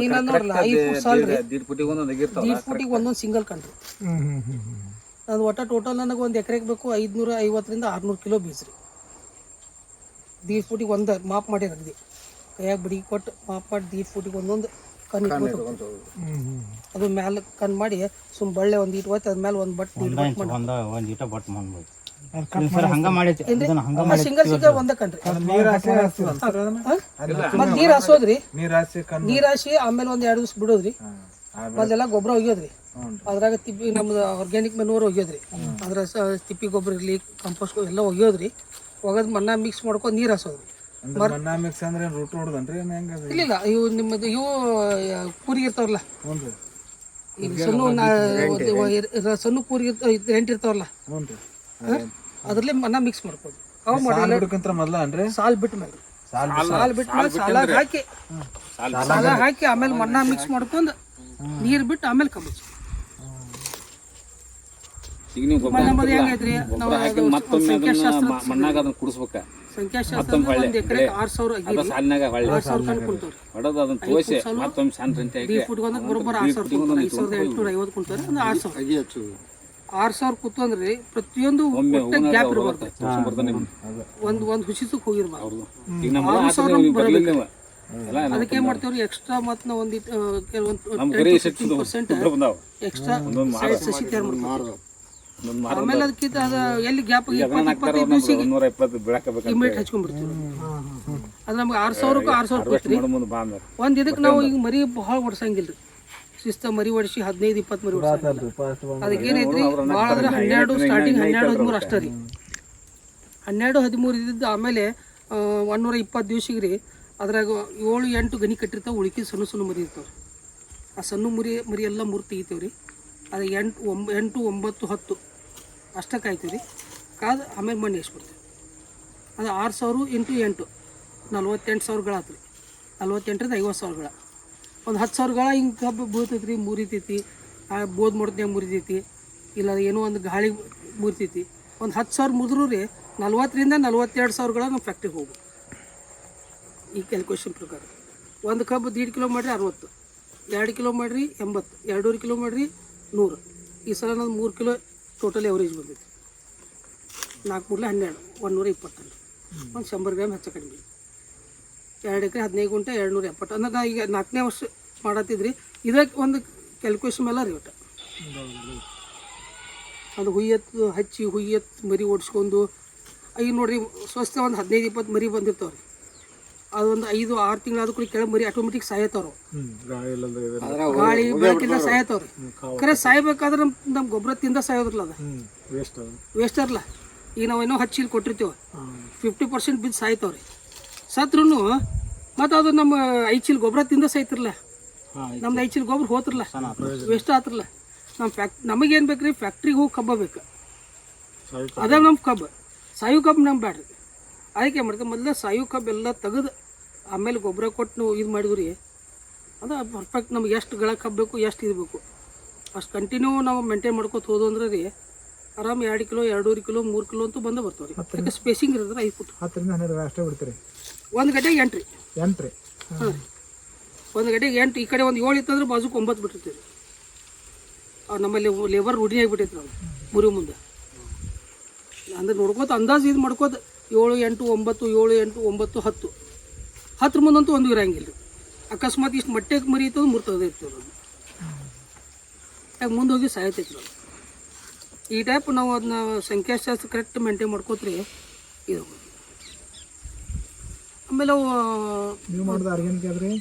ಈಗ ನಾನು ನೋಡಲ್ಲ 5 ಫೂಟ್ ಸಾಲ್ ರೀ, 1.5 ಫೂಟಿಗೆ ಒಂದೊಂದು ಸಿಂಗಲ್ ಕಂಡ್ರಿ. ಅದು ಒಟ್ಟು ಟೋಟಲ್ ನನಗೆ ಒಂದು ಎಕರೆಗೆ ಬೇಕು 550-600 ಕಿಲೋ ಬೀಜ ರೀ. 1.5 ಫೂಟಿಗೆ ಒಂದು ಮಾಪ್ ಮಾಡಿ ರಗ್ದಿ ಕೈಯಾಗ ಬಡಿ ಕೊಟ್ಟು ಮಾಪ್ ಮಾಡಿ 1.5 ಫೂಟಿಗೆ ಒಂದೊಂದು ಕಣ್ಣು ಇಟ್ಕೊಂಡು ಅದು ಮ್ಯಾಲೆ ಕಣ್ಣು ಮಾಡಿ ಸುಮ್ಮ ಬಳ್ಳೆ ಒಂದು ಇಟ್ಟು ಹೋಯ್ತು, ಅದ್ಮೇಲೆ ಒಂದು ಬಟ್ ಸಿಂಗಲ್ ಒಂದ ಕಣ್ರಿ. ಮತ್ತೆ ನೀರು ಹಾಸೋದ್ರಿ, ನೀರು ಹಾಸಿ ಆಮೇಲೆ ಒಂದು 2 ದಿವಸ ಬಿಡೋದ್ರಿ. ಮೊದಲೆಲ್ಲ ಗೊಬ್ಬರ ಒಗ್ಯೋದ್ರಿ, ಅದ್ರಾಗ ತಿಪ್ಪಿ ನಮ್ದು ಆರ್ಗ್ಯಾನಿಕ್ ಮೆನೂರ್ ಒಗ್ಯೋದ್ರಿ, ಅದ್ರ ತಿಪ್ಪಿ ಗೊಬ್ಬರ ಇರಲಿ, ಕಂಪೋಸ್ಟ್ ಎಲ್ಲ ಒಗ್ಯೋದ್ರಿ. ಒಗದ್ ಮಣ್ಣ ಮಿಕ್ಸ್ ಮಾಡ್ಕೊಂಡು ನೀರು ಹಾಸೋದ್ರಿ. ಇಲ್ಲ ಇವು ನಿಮ್ಮದು ಇವು ಕೂರಿಗೆ ಇರ್ತಾವಲ್ಲ, ಈಗ ಸಣ್ಣ ಕೂರಿಗೆ ಎಂಟು ಇರ್ತಾವಲ್ಲ, ಅದ್ರಲ್ಲೇ ಮಣ್ಣ ಮಿಕ್ಸ್ ಮಾಡ್ಕೋದು. ಅವ ಮಾಡಿ ಸಾಲ್ ಬಿಟ್ಟ ಮೇಲೆ ಸಾಲ ಹಾಕಿ ಆಮೇಲೆ ಮಣ್ಣ ಮಿಕ್ಸ್ ಮಾಡ್ಕೊಂಡು ನೀರು ಬಿಟ್ಟು ಆಮೇಲೆ ಕಬ್ಬು. ಈಗ ನೀವು ಹೆಂಗೈತ್ರಿ, ನಾವು ಸಂಖ್ಯಾಶಾಸ್ತ್ರ ಒಂದು ಎಕರೆಗೆ 6,000 ಬರೋಬ್ಬರ 6,850 ಕುಂತಾರೆ. ಅಂದ್ರೆ 6,000 ಕೂತು ಅಂದ್ರೆ ಪ್ರತಿಯೊಂದು ಗ್ಯಾಪ್ ಇರಬಾರ್ದು, ಒಂದು ಹುಸಿಸಕ್ಕೆ ಹೋಗಿರ್ಬಾರ್ದು. 6,000 ಬರಬೇಕು. ಅದಕ್ಕೆ ಏನ್ ಮಾಡ್ತೇವ್ರಿ, ಎಕ್ಸ್ಟ್ರಾ ಮತ್ತು ನಾವು ಒಂದು ಕೆಲವೊಂದು 10-15% ಎಕ್ಸ್ಟ್ರಾ ಸಸಿ ತಯಾರು ಮಾಡ್ತೀವಿ. ಆಮೇಲೆ ಅದಕ್ಕಿಂತ ಅದು ಎಲ್ಲಿ ಗ್ಯಾಪ್ 20-25 ದಿವಸಿಗೆ ಇಮಿಡಿಯೇಟ್ ಹಚ್ಕೊಂಡ್ಬಿಡ್ತೀವಿ. ಅದು ನಮ್ಗೆ 6,000ಕ್ಕೂ 6,000 ಕೊಡ್ತೀವಿ. ಒಂದು ಇದಕ್ಕೆ ನಾವು ಈಗ ಮರಿ ಭಾಳ ಹೊಡ್ಸಂಗಿಲ್ಲ ರೀ, ಶಿಸ್ತ ಮರಿ ಹೊಡಿಸಿ 15-20 ಮರಿ ಹೊಡ್ಸಂಗಿಲ್ಲ. ಅದಕ್ಕೇನೈತ್ರಿ, ಭಾಳ ಅಂದ್ರೆ 12 ಸ್ಟಾರ್ಟಿಂಗ್ 12-13 ಅಷ್ಟೇ ರೀ. 12-13 ಇದ್ದಿದ್ದು ಆಮೇಲೆ 120 ದಿವಸಿಗೆ ರೀ ಅದ್ರಾಗ 7-8 ಗಣಿ ಕಟ್ಟಿರ್ತಾವೆ, ಉಳಿಕೆ ಸಣ್ಣ ಸಣ್ಣ ಮರಿ ಇರ್ತಾವೆ. ಆ ಸಣ್ಣ ಮರಿ ಎಲ್ಲ ಮುರಿ ತೆಗಿತೇವೆ ರೀ. ಅದು 8-9-10 ಅಷ್ಟೇ ಕಾಯ್ತೀವಿ ರೀ. ಕಾದು ಆಮೇಲೆ ಮಣ್ಣು ಎಷ್ಬಿಡ್ತೀವಿ. ಅದು 6,000 × 8 48,000 ಗಳ ಆತ್ರಿ. 48ರಿಂದ 50,000 ಗಳ. ಒಂದು 10,000 ಗಳ ಹಿಂಗೆ ಕಬ್ಬು ಬೀಳ್ತೈತಿ ರೀ, ಮುರಿತೈತಿ, ಬೋದ್ ಮಾಡ್ತೀವಿ ಮುರಿತೈತಿ, ಇಲ್ಲ ಏನೋ ಒಂದು ಗಾಳಿ ಮುರಿತೈತಿ. ಒಂದು 10,000 ಮುರಿದ್ರೂ ರೀ 40ರಿಂದ 42,000 ಗಳ ನಮ್ಮ ಫ್ಯಾಕ್ಟ್ರಿಗೆ ಹೋಗ್ಬೋದು. ಈ ಕ್ಯಾಲ್ಕುಲೇಷನ್ ಪ್ರಕಾರ ಒಂದು ಕಬ್ಬು 1.5 ಕಿಲೋ ಮಾಡಿರಿ 60, 2 ಕಿಲೋ ಮಾಡಿರಿ 80, 2.5 ಕಿಲೋ ಮಾಡಿರಿ 100. ಈ ಸಲ ನಾನು 3 ಕಿಲೋ ಟೋಟಲ್ ಎವರೇಜ್ ಬಂದೈತಿ. 4 12 120 ಟನ್ ಒಂದು 100 ಗ್ರಾಮ್ ಹೆಚ್ಚು ಕಡಿಮೆ. 2 ಎಕರೆ 15 ಗುಂಟೆ 270 ಅಂದ್ರೆ ನಾ ಈಗ 4ನೇ ವರ್ಷ ಮಾಡತ್ತಿದ್ರಿ. ಇದಕ್ಕೆ ಒಂದು ಕ್ಯಾಲ್ಕುಲೇಷನ್ ಮೇಲೆ ರೀ ಒಟ್ಟು ಅದು ಹುಯ್ಯತ್ತು ಹಚ್ಚಿ ಹುಯ್ಯತ್ತು ಮರಿ ಓಡಿಸ್ಕೊಂಡು ಈಗ ನೋಡ್ರಿ ಸ್ವಸ್ಥ ಒಂದು 15-20 ಮರಿ ಬಂದಿರ್ತಾವ್ರಿ. ಅದೊಂದು 5-6 ತಿಂಗಳಾದ ಕೂಡ ಕೆಳಗೆ ಮರಿ ಆಟೋಮೆಟಿಕ್ ಸಾಯತ್ತವ್ರು. ಗಾಳಿ ಬೆಳಕಿಂದ ಸಾಯತ್ತವ್ರಿ. ಖರೆ ಸಾಯ್ಬೇಕಾದ್ರೆ ನಮ್ಮ ಗೊಬ್ಬರ ತಿಂದ ಸಾಯೋದ್ರಲ್ಲ ಅದು ವೇಸ್ಟ್ ಅಲ್ಲ. ಈಗ ನಾವು ಏನೋ ಹಚ್ಚಿ ಕೊಟ್ಟಿರ್ತೀವಿ 50% ಬಿದ್ದು ಸಾಯ್ತಾವ್ರಿ. ಸತ್ರು ಮತ್ತು ಅದು ನಮ್ಮ 5 ಚೀಲ ಗೊಬ್ಬರ ತಿಂದ ಸಾಯ್ತಿರಲ್ಲ, ನಮ್ದು 5 ಚೀಲ ಗೊಬ್ಬರ ಹೋತ್ರಲ್ಲ, ವೇಸ್ಟ್ ಆತ್ರಲ್ಲ. ನಮ್ಮ ನಮಗೇನು ಬೇಕು ರೀ, ಫ್ಯಾಕ್ಟ್ರಿಗೆ ಹೋಗಿ ಕಬ್ಬ ಬೇಕು, ಅದ ನಮ್ಮ ಕಬ್ಬು. ಸಾಯು ಕಬ್ಬು ನಮ್ಗೆ ಬ್ಯಾಡ್ರಿ. ಅದಕ್ಕೆ ಏನು ಮಾಡ್ತೀವಿ, ಮೊದಲೇ ಸಾಯು ಕಬ್ಬು ಎಲ್ಲ ತೆಗೆದು ಆಮೇಲೆ ಗೊಬ್ಬರ ಕೊಟ್ಟು ನಾವು ಇದು ಮಾಡಿದ್ರಿ ಅದು ಪರ್ಫೆಕ್ಟ್. ನಮ್ಗೆ ಎಷ್ಟು ಗಳ ಕಬ್ಬು ಬೇಕು, ಎಷ್ಟು ಇದು ಬೇಕು ಅಷ್ಟು ಕಂಟಿನ್ಯೂ ನಾವು ಮೇಂಟೈನ್ ಮಾಡ್ಕೊತ ಹೋದು ಅಂದ್ರೆ ರೀ ಆರಾಮ್ 2 ಕಿಲೋ 2.5 ಕಿಲೋ 3 ಕಿಲೋ ಅಂತೂ ಬಂದೇ ಬರ್ತಾವೆ ರೀ. ಅದಕ್ಕೆ ಸ್ಪೇಸಿಂಗ್ ಇರ್ತದೆ 5 ಫುಟ್. 10-12 ಅಷ್ಟೇ ಬಿಡ್ತೀರಿ. ಒಂದು ಗಂಟೆಗೆ 8 ರೀ. 8 ರೀ. ಹಾಂ, ಒಂದು ಗಂಟೆಗೆ 8. ಈ ಕಡೆ ಒಂದು 7 ಇತ್ತಂದ್ರೆ ಬಾಜುಕ್ಕೆ 9 ಬಿಟ್ಟಿರ್ತೀವಿ. ನಮ್ಮಲ್ಲಿ ಲೇಬರ್ ರೂಢಿ ಆಗಿಬಿಟ್ಟೈತೆ ನಾವು ಮುರಿ ಮುಂದೆ. ಅಂದ್ರೆ ನೋಡ್ಕೋತ ಅಂದಾಜು ಇದು ಮಾಡ್ಕೋತ 7, 8, 9, 7, 8, 9, 10 10 ಮುಂದಂತೂ ಒಂದು ಇರಂಗಿಲ್ಲ ರೀ. ಅಕಸ್ಮಾತ್ ಇಷ್ಟು ಮಟ್ಟಕ್ಕೆ ಮರಿ ಇತ್ತು ಅಂದ್ರೆ ಮುರ್ತದೆ ಇರ್ತೀವಿ ನಾವು. ಯಾಕೆ ಮುಂದೆ ಹೋಗಿ ಸಾಯ್ತೈತಿ ನಾವು. ಈ ಟೈಪ್ ನಾವು ಅದನ್ನ ಸಂಖ್ಯಾಶಾಸ್ತ್ರ ಕರೆಕ್ಟ್ ಮೇಂಟೈನ್ ಮಾಡ್ಕೋತ್ರಿ ಇದು. ಆಮೇಲೆ ಅವು ನೀವು ಮಾಡೋದು ಆರ್ಗ್ಯಾನಿಕ್ ಆದ್ರಿ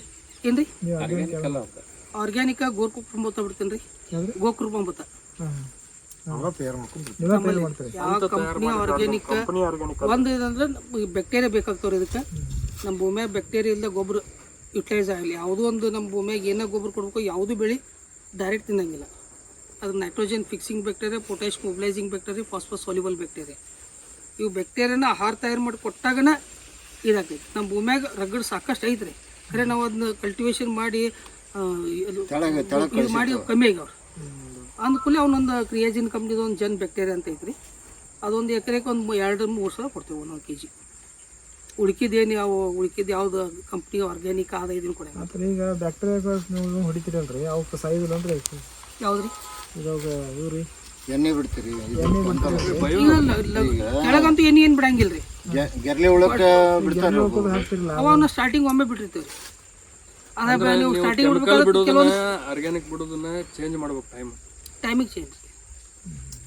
ಏನು ರೀ ನೀವು ಆರ್ಗ್ಯಾನಿಕ್ ಆರ್ಗ್ಯಾನಿಕ ಗೋಕೃಪಾಮೃತ ಬಿಡ್ತೀನಿ ರೀ. ಗೋಕೃಪಾಮೃತ ನೀವೇ ತಯಾರು ಮಾಡ್ತೀರಿ. ಯಾವ ಕಂಪ್ನಿ ಆರ್ಗ್ಯಾನಿಕ್ ಒಂದು ಇದಂದ್ರೆ ಬ್ಯಾಕ್ಟೀರಿಯಾ ಬೇಕಾಗ್ತಾವ್ರಿ. ಇದಕ್ಕೆ ನಮ್ಮ ಭೂಮಿಯಾಗ ಬ್ಯಾಕ್ಟೀರಿಯಾ ಇಲ್ಲದೆ ಗೊಬ್ಬರ ಯುಟಿಲೈಸ್ ಆಗಲಿ. ಯಾವುದೋ ಒಂದು ನಮ್ಮ ಭೂಮಿಯಾಗ ಏನೋ ಗೊಬ್ಬರ ಕೊಡ್ಬೇಕು, ಯಾವುದೂ ಬೆಳೆ ಡೈರೆಕ್ಟ್ ತಿನ್ನಂಗಿಲ್ಲ. ಅದು nitrogen fixing bacteria, potash mobilising bacteria, phosphorus soluble bacteria. ಇವು ಬ್ಯಾಕ್ಟೀರಿಯಾನ ಆಹಾರ ತಯಾರು ಮಾಡಿ ಕೊಟ್ಟಾಗನ ಇದಾಗ್ತೈತಿ. ನಮ್ಮ ಭೂಮಿಯಾಗ ರಗಡ್ ಸಾಕಷ್ಟು ಐತ್ರಿ. ಖರೆ ನಾವು ಅದನ್ನ ಕಲ್ಟಿವೇಶನ್ ಮಾಡಿ ಇದು ಮಾಡಿ ಕಮ್ಮಿ ಆಗ್ಯಾವ್ರಿ. ಅಂದ್ಕೂಲೆ ಅವನೊಂದು ಕ್ರಿಯಾಜಿನ್ ಕಂಪ್ನಿದು ಒಂದು ಜನ್ ಬ್ಯಾಕ್ಟೀರಿಯಾ ಅಂತ ಐತ್ರಿ. ಅದೊಂದು ಎಕರೆಗೆ ಒಂದು 2-3 ಸಲ ಕೊಡ್ತೇವೆ 1 kg. ಉಳ್ಕಿದ್ದೇನು ಯಾವ್ದು ಕಂಪ್ನಿ ಆರ್ಗ್ಯಾನಿಕ್ ಆದ ಇದನ್ನು ಕೊಡ. ಮತ್ತೆ ಈಗ ಬ್ಯಾಕ್ಟೀರಿಯಾ ನೀವು ಹೊಡಿತೀರಲ್ರಿ, ಅವಕ್ಕೆ ಸಾಯೋದಿಲ್ಲ ಅಂದ್ರೆ ಯಾವ್ದು ರೀ ಇವಾಗ ಇವು ರೀ ಎಣ್ಣೆ ಬಿಡ್ತೀರಿ. ಕೆಳಗಂತೂ ಏನು ಬಿಡಂಗಿಲ್ಲ ರೀ. ಗೆರ್ಲೆ ಉಳಕ್ಕೆ ಬಿಡ್ತಾರೆ. ಹಾಕ್ತಿರಲ್ಲ ಅವನ್ನ ಸ್ಟಾರ್ಟಿಂಗ್ ಒಮ್ಮೆ ಬಿಟ್ಟಿರ್ತೀವಿ ರೀ. ಅದ ನೀವು ಸ್ಟಾರ್ಟಿಂಗ್ ಬಿಡೋದನ್ನ ಆರ್ಗ್ಯಾನಿಕ್ ಬಿಡೋದನ್ನ ಚೇಂಜ್ ಮಾಡ್ಬೇಕು ಟೈಮಿಗೆ ಚೇಂಜ್.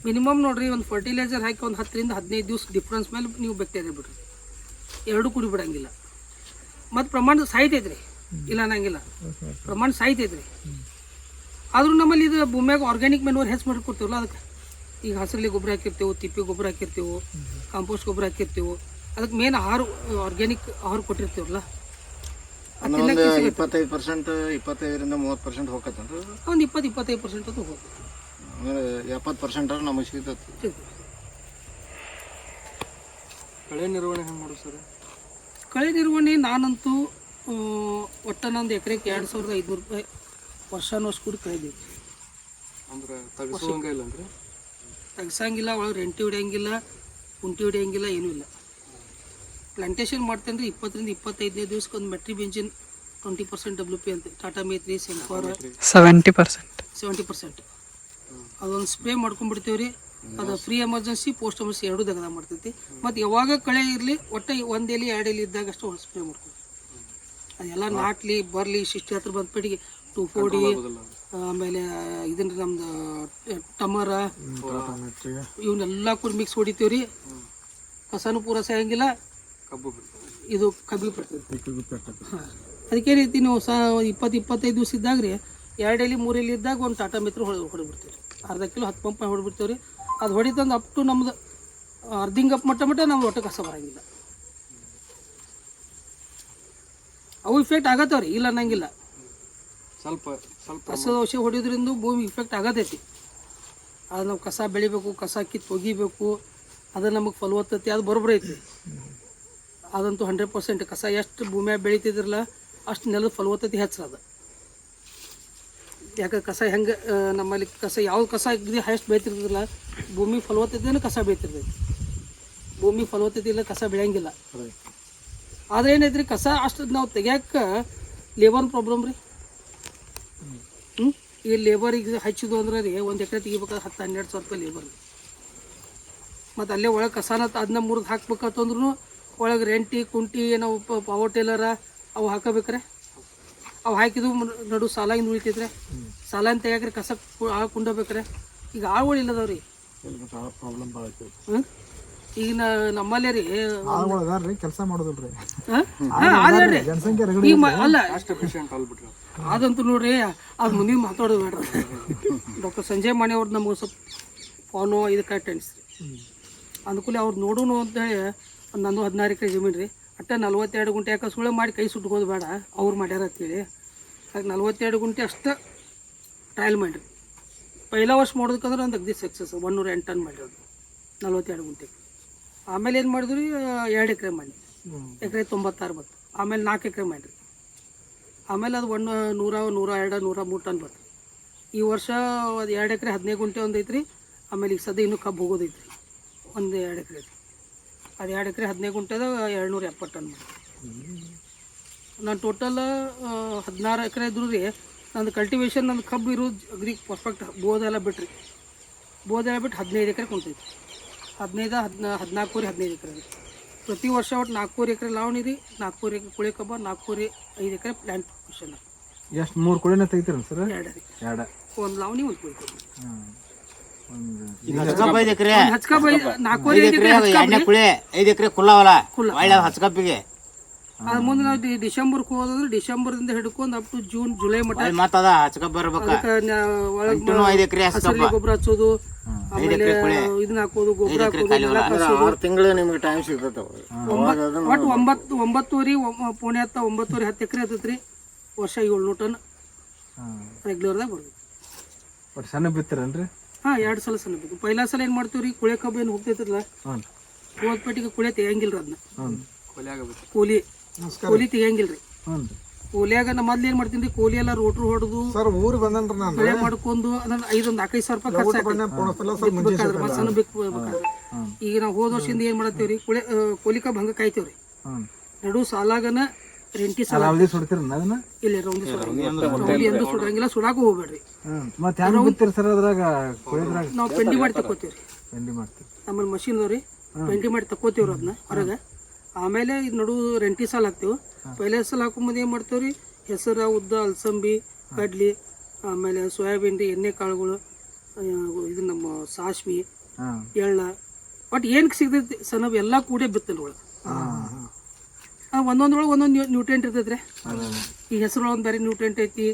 ಮಿನಿಮಮ್ ನೋಡ್ರಿ ಒಂದು ಫರ್ಟಿಲೈಸರ್ ಹಾಕಿ ಒಂದು 10-15 ದಿವಸ ಡಿಫ್ರೆನ್ಸ್ ಮೇಲೆ ನೀವು ಬ್ಯಾಕ್ಟೀರಿಯಾ ಬಿಡ್ರಿ. 2 ಕುಡಿ ಬಿಡಂಗಿಲ್ಲ. ಮತ್ತು ಪ್ರಮಾಣ ಸಾಯ್ತೈತ್ರಿ, ಇಲ್ಲ ಅನ್ನಂಗಿಲ್ಲ, ಪ್ರಮಾಣ ಸಾಯ್ತೈತ್ರಿ. ಆದ್ರೂ ನಮ್ಮಲ್ಲಿ ಇದು ಭೂಮಿಯಾಗ ಆರ್ಗ್ಯಾನಿಕ್ ಮೆನ್ಯೂರ್ ಹೆಚ್ಚು ಮಾಡ್ಕೊಡ್ತೀವಲ್ಲ. ಅದಕ್ಕೆ ಈಗ ಹಸಿರಲ್ಲಿ ಗೊಬ್ಬರ ಹಾಕಿರ್ತೇವೆ, ತಿಪ್ಪಿ ಗೊಬ್ಬರ ಹಾಕಿರ್ತೇವೆ, ಕಾಂಪೋಸ್ಟ್ ಗೊಬ್ಬರ ಹಾಕಿರ್ತೇವೆ. ಅದಕ್ಕೆ ಮೇನ್ ಆಹಾರ ಆರ್ಗ್ಯಾನಿಕ್ ಆಹಾರ ಕೊಟ್ಟಿರ್ತೀವಲ್ಲ. 25% 25-30% ಹೋಗತ್ತಂದ್ರೆ ಒಂದು 20-25% ಅದು ಹೋಗುತ್ತೆ. ಅಂದ್ರೆ 70% ನಮಗೆ ಸಿಗ್ತೈತಿ. ಕಳೆ ನಿರ್ವಹಣೆ ಹೆಂಗೆ ಮಾಡೋದು ಸರ್? ಕಳೆ ನಿರ್ವಹಣೆ ನಾನಂತೂ ಒಟ್ಟು ನಂದು ಎಕರೆಗೆ 2500 ರೂಪಾಯಿ ವರ್ಷ ಕೂಡಿ ಕಳೆದೀವಿ. ಅಂದ್ರೆ ತಗಸೋಂಗ ಇಲ್ಲ ಅಂದ್ರೆ ತೆಗ್ಸಂಗಿಲ್ಲ, ಒಳಗೆ ರೆಂಟಿ ಹೊಡಿಯಂಗಿಲ್ಲ, ಕುಂಟಿ ಹೊಡಿಯಂಗಿಲ್ಲ, ಏನೂ ಇಲ್ಲ. ಪ್ಲಾಂಟೇಶನ್ ಮಾಡ್ತೇನೆ ರೀ. 20-25 ದಿವಸಕ್ಕೆ ಒಂದು ಮೆಟ್ರಿ ಬೆಂಜಿನ್ 20% WP ಅಂತ, ಟಾಟಾ ಮೇತ್ರಿ, ಸೆಂಕೋರ್ 70%. ಅದೊಂದು ಸ್ಪ್ರೇ ಮಾಡ್ಕೊಂಡ್ಬಿಡ್ತೀವಿ ರೀ. ಅದು ಫ್ರೀ ಎಮರ್ಜೆನ್ಸಿ, ಪೋಸ್ಟ್ ಎಮರ್ಜೆನ್ಸಿ ಎರಡೂ ತೆಗೆದ ಮಾಡ್ತೈತಿ. ಮತ್ತು ಯಾವಾಗ ಕಳೆ ಇರಲಿ ಒಟ್ಟು 1 ಎಲೆ 2 ಎಲೆ ಇದ್ದಾಗ ಅಷ್ಟು ಸ್ಪ್ರೇ ಮಾಡ್ಕೊಂಡು ಅದೆಲ್ಲ ನಾಟ್ಲಿ ಬರಲಿ ಶಿಷ್ಟಿ ಹತ್ರ ಬಂದ್ಬಿಟ್ಟಿಗೆ 2,4-D, ಆಮೇಲೆ ಇದನ್ನ ನಮ್ದು ಟಮರ ಇವನ್ನೆಲ್ಲ ಕೂಡ ಮಿಕ್ಸ್ ಹೊಡಿತೀವಿ ರೀ. ಕಸನೂ ಪೂರ ಸಾಯಂಗಿಲ್ಲ, ಇದು ಕಬ್ಬಿ ಬರ್ತೈತಿ. ಹಾಂ, ಅದಕ್ಕೆ ರೀತಿ ನೀವು 20-25 ದಿವಸ ಇದ್ದಾಗ ರೀ 2 ಎಲೆ 3 ಎಲೆ ಇದ್ದಾಗ ಒಂದು ಟಾಟಾ ಮಿತ್ರ ಹೊಡಿಬಿಡ್ತೀವಿ. ಅರ್ಧ ಕಿಲೋ 10 ಪಂಪ್ ಹೊಡಿಬಿಡ್ತೀವಿ ರೀ. ಅದು ಹೊಡಿತಂದು ಅಪ್ ಟು ನಮ್ದು ಅರ್ಧಿಂಗಪ್ ಮಟ್ಟ ನಮ್ದು ಒಟ್ಟು ಕಸ ಬರೋಂಗಿಲ್ಲ. ಅವು ಇಫೆಕ್ಟ್ ಆಗತ್ತವ್ರಿ, ಇಲ್ಲ ಅನ್ನಂಗಿಲ್ಲ. ಸ್ವಲ್ಪ ಕಸದ ಔಷಧಿ ಹೊಡಿಯೋದ್ರಿಂದ ಭೂಮಿ ಇಫೆಕ್ಟ್ ಆಗತೈತಿ. ಅದು ನಾವು ಕಸ ಬೆಳಿಬೇಕು, ಕಸ ಕಿತ್ತು ಒಗಿಬೇಕು, ಅದು ನಮಗೆ ಫಲವತ್ತತೆ ಅದು ಬರೋಬ್ಬರಿ ಐತಿ. ಅದಂತೂ 100%. ಕಸ ಎಷ್ಟು ಭೂಮಿಯಾಗ ಬೆಳಿತಿದ್ರಲ್ಲ ಅಷ್ಟು ನೆಲದ ಫಲವತ್ತತೆ ಹೆಚ್ಚದ. ಯಾಕೆ ಕಸ ಹೆಂಗೆ ನಮ್ಮಲ್ಲಿ ಕಸ ಯಾವ್ದು ಕಸ ಹೈಯೆಸ್ಟ್ ಬೆಳಿತಿರ್ತದಲ್ಲ, ಭೂಮಿ ಫಲವತ್ತತೆಯನ್ನು ಕಸ ಬೆಳಿತಿರ್ತೈತಿ. ಭೂಮಿ ಫಲವತ್ತತೆ ಇಲ್ಲ ಕಸ ಬೆಳೆಯಂಗಿಲ್ಲ. ಆದ್ರೆ ಏನೈತ್ರಿ, ಕಸ ಅಷ್ಟು ನಾವು ತೆಗಿಯಕ್ಕೆ ಲೇಬರ್ ಪ್ರಾಬ್ಲಮ್ ರೀ. ಈ ಲೇಬರಿಗೆ ಹಚ್ಚಿದ್ದು ಅಂದ್ರೆ ರೀ 1 ಎಕರೆ ತೆಗಿಬೇಕಾದ್ರೆ 10-12 ಸಾವಿರ ರೂಪಾಯಿ ಲೇಬರ್. ಮತ್ತು ಅಲ್ಲೇ ಒಳಗೆ ಕಸಾನ ಅದನ್ನ ಮುರಿದು ಹಾಕ್ಬೇಕಂತಂದ್ರೂ ಒಳಗೆ ರೆಂಟಿ ಕುಂಟಿ ನಾವು ಪವರ್ ಟೇಲರ ಅವು ಹಾಕಬೇಕ್ರೆ ಅವು ಹಾಕಿದ್ದು ನಡು ಸಾಲಾಗಿಂದ ಉಳಿತೈತ್ರೆ ಸಾಲಾಗಿನ ತೆಗಿಯಾಕ್ರೆ ಕಸ ಆಳು ಕುಂಡಬೇಕ್ರೆ ಈಗ ಆಳುಗಳು ಇಲ್ಲದವ್ರಿ ಪ್ರಾಬ್ಲಮ್ ಭಾಳ ಐತಿ. ಈಗ ನಮ್ಮಲ್ಲೇ ರೀ ಆಳ್ಗಳು ಅದಾರ್ರಿ ಕೆಲಸ ಮಾಡೋದಿಲ್ರಿ. ಅದೇನ್ರಿ ಜನಸಂಖ್ಯೆ ರಗಡಿ ಈಗ ಅಲ್ಲ ಅಲ್ಬಿಟ್ರಿ ಅದಂತೂ ನೋಡ್ರಿ ಅದು ಮುಂದಿನ ಮಾತಾಡೋದು ಬೇಡ್ರಿ. ಡಾಕ್ಟರ್ ಸಂಜಯ್ ಮಾಣಿ ಅವ್ರು ನಮ್ಗೆ ಸ್ವಲ್ಪ ಫೋನು ಇದಕ್ಕೆ ಅಟೆಂಡ್ಸ್ ರೀ ಅಂದ್ಕೂಲೆ ಅವ್ರು ನೋಡೋಣ ಅಂತೇಳಿ ಒಂದು ನಂದು 16 ಎಕರೆ ಜಮೀನು ರೀ ಅಟ್ಟ 42 ಗುಂಟೆ ಯಾಕೆ ಸುಳ್ಳೆ ಮಾಡಿ ಕೈ ಸುಟ್ಕೋದು ಬೇಡ ಅವ್ರು ಮಾಡ್ಯಾರ ಅಂತೇಳಿ ಹಾಗೆ 42 ಗುಂಟೆ ಅಷ್ಟು ಟ್ರಯಲ್ ಮಾಡಿರಿ. ಪೈಲ ವರ್ಷ ಮಾಡೋದಕ್ಕಂದ್ರೆ ಒಂದು ಅಗ್ದಿ ಸಕ್ಸಸ್ 108 ಟನ್ ಮಾಡಿರೋದು 42 ಗುಂಟೆ. ಆಮೇಲೆ ಏನು ಮಾಡಿದ್ರಿ 2 ಎಕರೆ ಮಾಡಿ ಎಕರೆ 96 ಬತ್ತು. ಆಮೇಲೆ 4 ಎಕರೆ ಮಾಡಿರಿ. ಆಮೇಲೆ ಅದು 100, 102, 103 ಟನ್ ಬತ್ತು. ಈ ವರ್ಷ ಅದು 2 ಎಕರೆ 15 ಗುಂಟೆ ಒಂದು ಐತ್ರಿ. ಆಮೇಲೆ ಈಗ ಸದ್ಯ ಇನ್ನೂ ಕಬ್ಬು ಹೋಗೋದೈತ್ರಿ ಒಂದು 2 ಎಕರೆ. ಅದು 2 ಎಕರೆ 15 ಗುಂಟೆದ 270 ಟನ್ ಮಾಡಿ. ನಾನು ಟೋಟಲ್ 16 ಎಕರೆ ಇದ್ರು ರೀ. ನಂದು ಕಲ್ಟಿವೇಶನ್ ನಂದು ಕಬ್ಬು ಇರೋದು ಅಗ್ರಿ ಪರ್ಫೆಕ್ಟ್ ಬೋದೆಲ್ಲ ಬಿಟ್ರಿ. ಬೋದೆಲ್ಲ ಬಿಟ್ಟು 15 ಎಕರೆ ಕುಂತೈತಿ. 14 ಎಕರೆ ರೀ. ಪ್ರತಿ ವರ್ಷ ಒಟ್ಟು 4 ಎಕರೆ ಲಾವಣಿ ರೀ, 4 ಎಕರೆ ಕುಳೆ ಕಬ್ಬ, 5 ಎಕರೆ ಪ್ಲ್ಯಾಂಟ್ ಪ್ರೊಫೆಷನ್. ಎಷ್ಟು 3 ಕುಳಿನ ತೆಗಿತೀರ ಸರ್? 2 ರೀ. 2 ಒಂದು ಲಾವಣಿ ಒಂದು ಕುಳೆ ಕಬ್ಬ. ಹಚ್ಕಪ್ಪ 5 ಎಕರೆ, ಹಚ್ಕಬ್ಬ 4 ಎಕರೆ ಎಣ್ಣೆ ಕುಳಿ, 5 ಎಕರೆ ಕುಲ್ಲವಲ್ಲ ಒಳ್ಳೆ ಹಚ್ಕಪ್ಪಿಗೆ. ಅದ್ರ ಮುಂದೆ ನಾವು ಡಿಸೆಂಬರ್ಗೆ ಹೋದ್ರೆ ಡಿಸೆಂಬರ್ದಿಂದ ಹಿಡ್ಕೊಂಡು ಅಪ್ ಟು ಜೂನ್ ಜುಲೈ ಮಟ್ಟ ಮತ್ತದ ಹಚ್ಕಪ್ಪ ಬರ್ಬೇಕ. ಒಳಗೆ 5 ಎಕರೆ ಹಸರಲ್ಲಿ ಗೊಬ್ಬರ ಹಚ್ಚೋದು, ಆಮೇಲೆ ಇದನ್ನ ಹಾಕೋದು, ಗೊಬ್ಬರ ಹಾಕೋದು, ನೆಲ ಕಸೋದು. 6 ತಿಂಗಳು ನಿಮ್ಗೆ ಟೈಮ್ ಸಿಗ್ತದೆ. ಒಟ್ಟು 9 ಪೋಣೆ 9 10 ಎಕರೆ ಹತ್ತೈತ್ರಿ. ವರ್ಷ 700 ಟನ್ ರೆಗ್ಯುಲರ್ದಾಗ ಬರ್ತೈತಿ. ಒಟ್ಟು ಸಣ್ಣ ಬಿತ್ತಿರನ್ರಿ? ಹಾಂ 2 ಸಲ ಸಣ್ಣ ಬೇಕು. ಪೈಲಾ ಸಲ ಏನು ಮಾಡ್ತೀವಿ ರೀ, ಕುಳೆ ಕಬ್ಬು ಏನು ಹೋಗ್ತೈತಿರಲ್ಲ ಹೋದ ಪೆಟ್ಟಿಗೆ ಕುಳೆ ತೆಗಿಯಂಗಿಲ್ಲ ಅದನ್ನ. ಕೋಲಿ ತೆಗಿಯಂಗಿಲ್ಲ ರೀ. ಕೋಲಿಯಾಗ ನಾ ಮೊದ್ಲು ಏನು ಮಾಡ್ತೀನಿ ರೀ, ಕೋಲಿ ಎಲ್ಲ ರೋಟ್ರು ಹೊಡೆದು ಸರ್ ಊರಿಗೆ ಬಂದನ್ರಿ ನಾನು ಬೆಳೆ ಮಾಡ್ಕೊಂಡು ಅದನ್ನ 5-5 ಸಾವಿರ ರೂಪಾಯಿ ಖರ್ಚು ಸಣ್ಣ ಬೇಕಾದ್ರೆ. ಈಗ ನಾವು ಹೋದ ವರ್ಷದಿಂದ ಏನು ಮಾಡತ್ತೀವಿ ರೀ, ಕೋಲಿ ಕಬ್ಬು ಹಂಗೆ ಕಾಯ್ತೇವ್ರಿ. ನಡು ಸಾಲಾಗನ ರೆಂಟಿ ಸಾಲ ಸುಡ್ತೀರ ಅದನ್ನ? ಇಲ್ಲ ರೌಂಡಿ ರೌಂಡಿ ಎಂದು ಸುಡಂಗಿಲ್ಲ, ಸುಡಾಕು ಹೋಗ್ಬೇಡ್ರಿ. ಮತ್ತೆ ಹೆಂಗ್ ಬಿತ್ತೀರಿ ಸರ್ ಅದ್ರಾಗ? ನಾವು ಪೆಂಡಿ ಮಾಡಿ ತಕ್ಕೋತೀವ್ರಿ. ಪೆಂಡಿ ಮಾಡ್ತೀವಿ ನಮ್ಮಲ್ಲಿ ಮಷೀನ್ ಅದಾವ್ರಿ, ಪೆಂಡಿ ಮಾಡಿ ತಕ್ಕೋತೀವ್ರಿ ಅದನ್ನ ಹೊರಗೆ. ಆಮೇಲೆ ಇದು ನಡು ರೆಂಟಿ ಸಾಲ ಹಾಕ್ತೇವೆ. ಪೈಲೆ ಸಾಲ ಹಾಕೊಂಬಂದು ಏನು ಮಾಡ್ತೇವ್ರಿ, ಹೆಸರು, ಉದ್ದ, ಅಲಸಂಬಿ, ಕಡ್ಲಿ, ಆಮೇಲೆ ಸೋಯಾಬೀನ್ ರೀ, ಎಣ್ಣೆ ಕಾಳುಗಳು, ಇದು ನಮ್ಮ ಸಾಸ್ಮಿ, ಎಳ್ಳ, ಒಟ್ಟು ಏನಕ್ಕೆ ಸಿಗ್ತೈತಿ ಸಣ್ಣ ಎಲ್ಲ ಕೂಡೇ ಬಿತ್ತಲ್ಲ ಒಳಗೆ. ಒಂದೊಂದೊಳಗೆ ಒಂದೊಂದು ನ್ಯೂಟ್ರಿಯೆಂಟ್ ಇರ್ತೈತೆ ರೀ. ಈ ಹೆಸರೊಳಗೆ ಬೇರೆ ನ್ಯೂಟ್ರಿಯೆಂಟ್ ಐತಿ,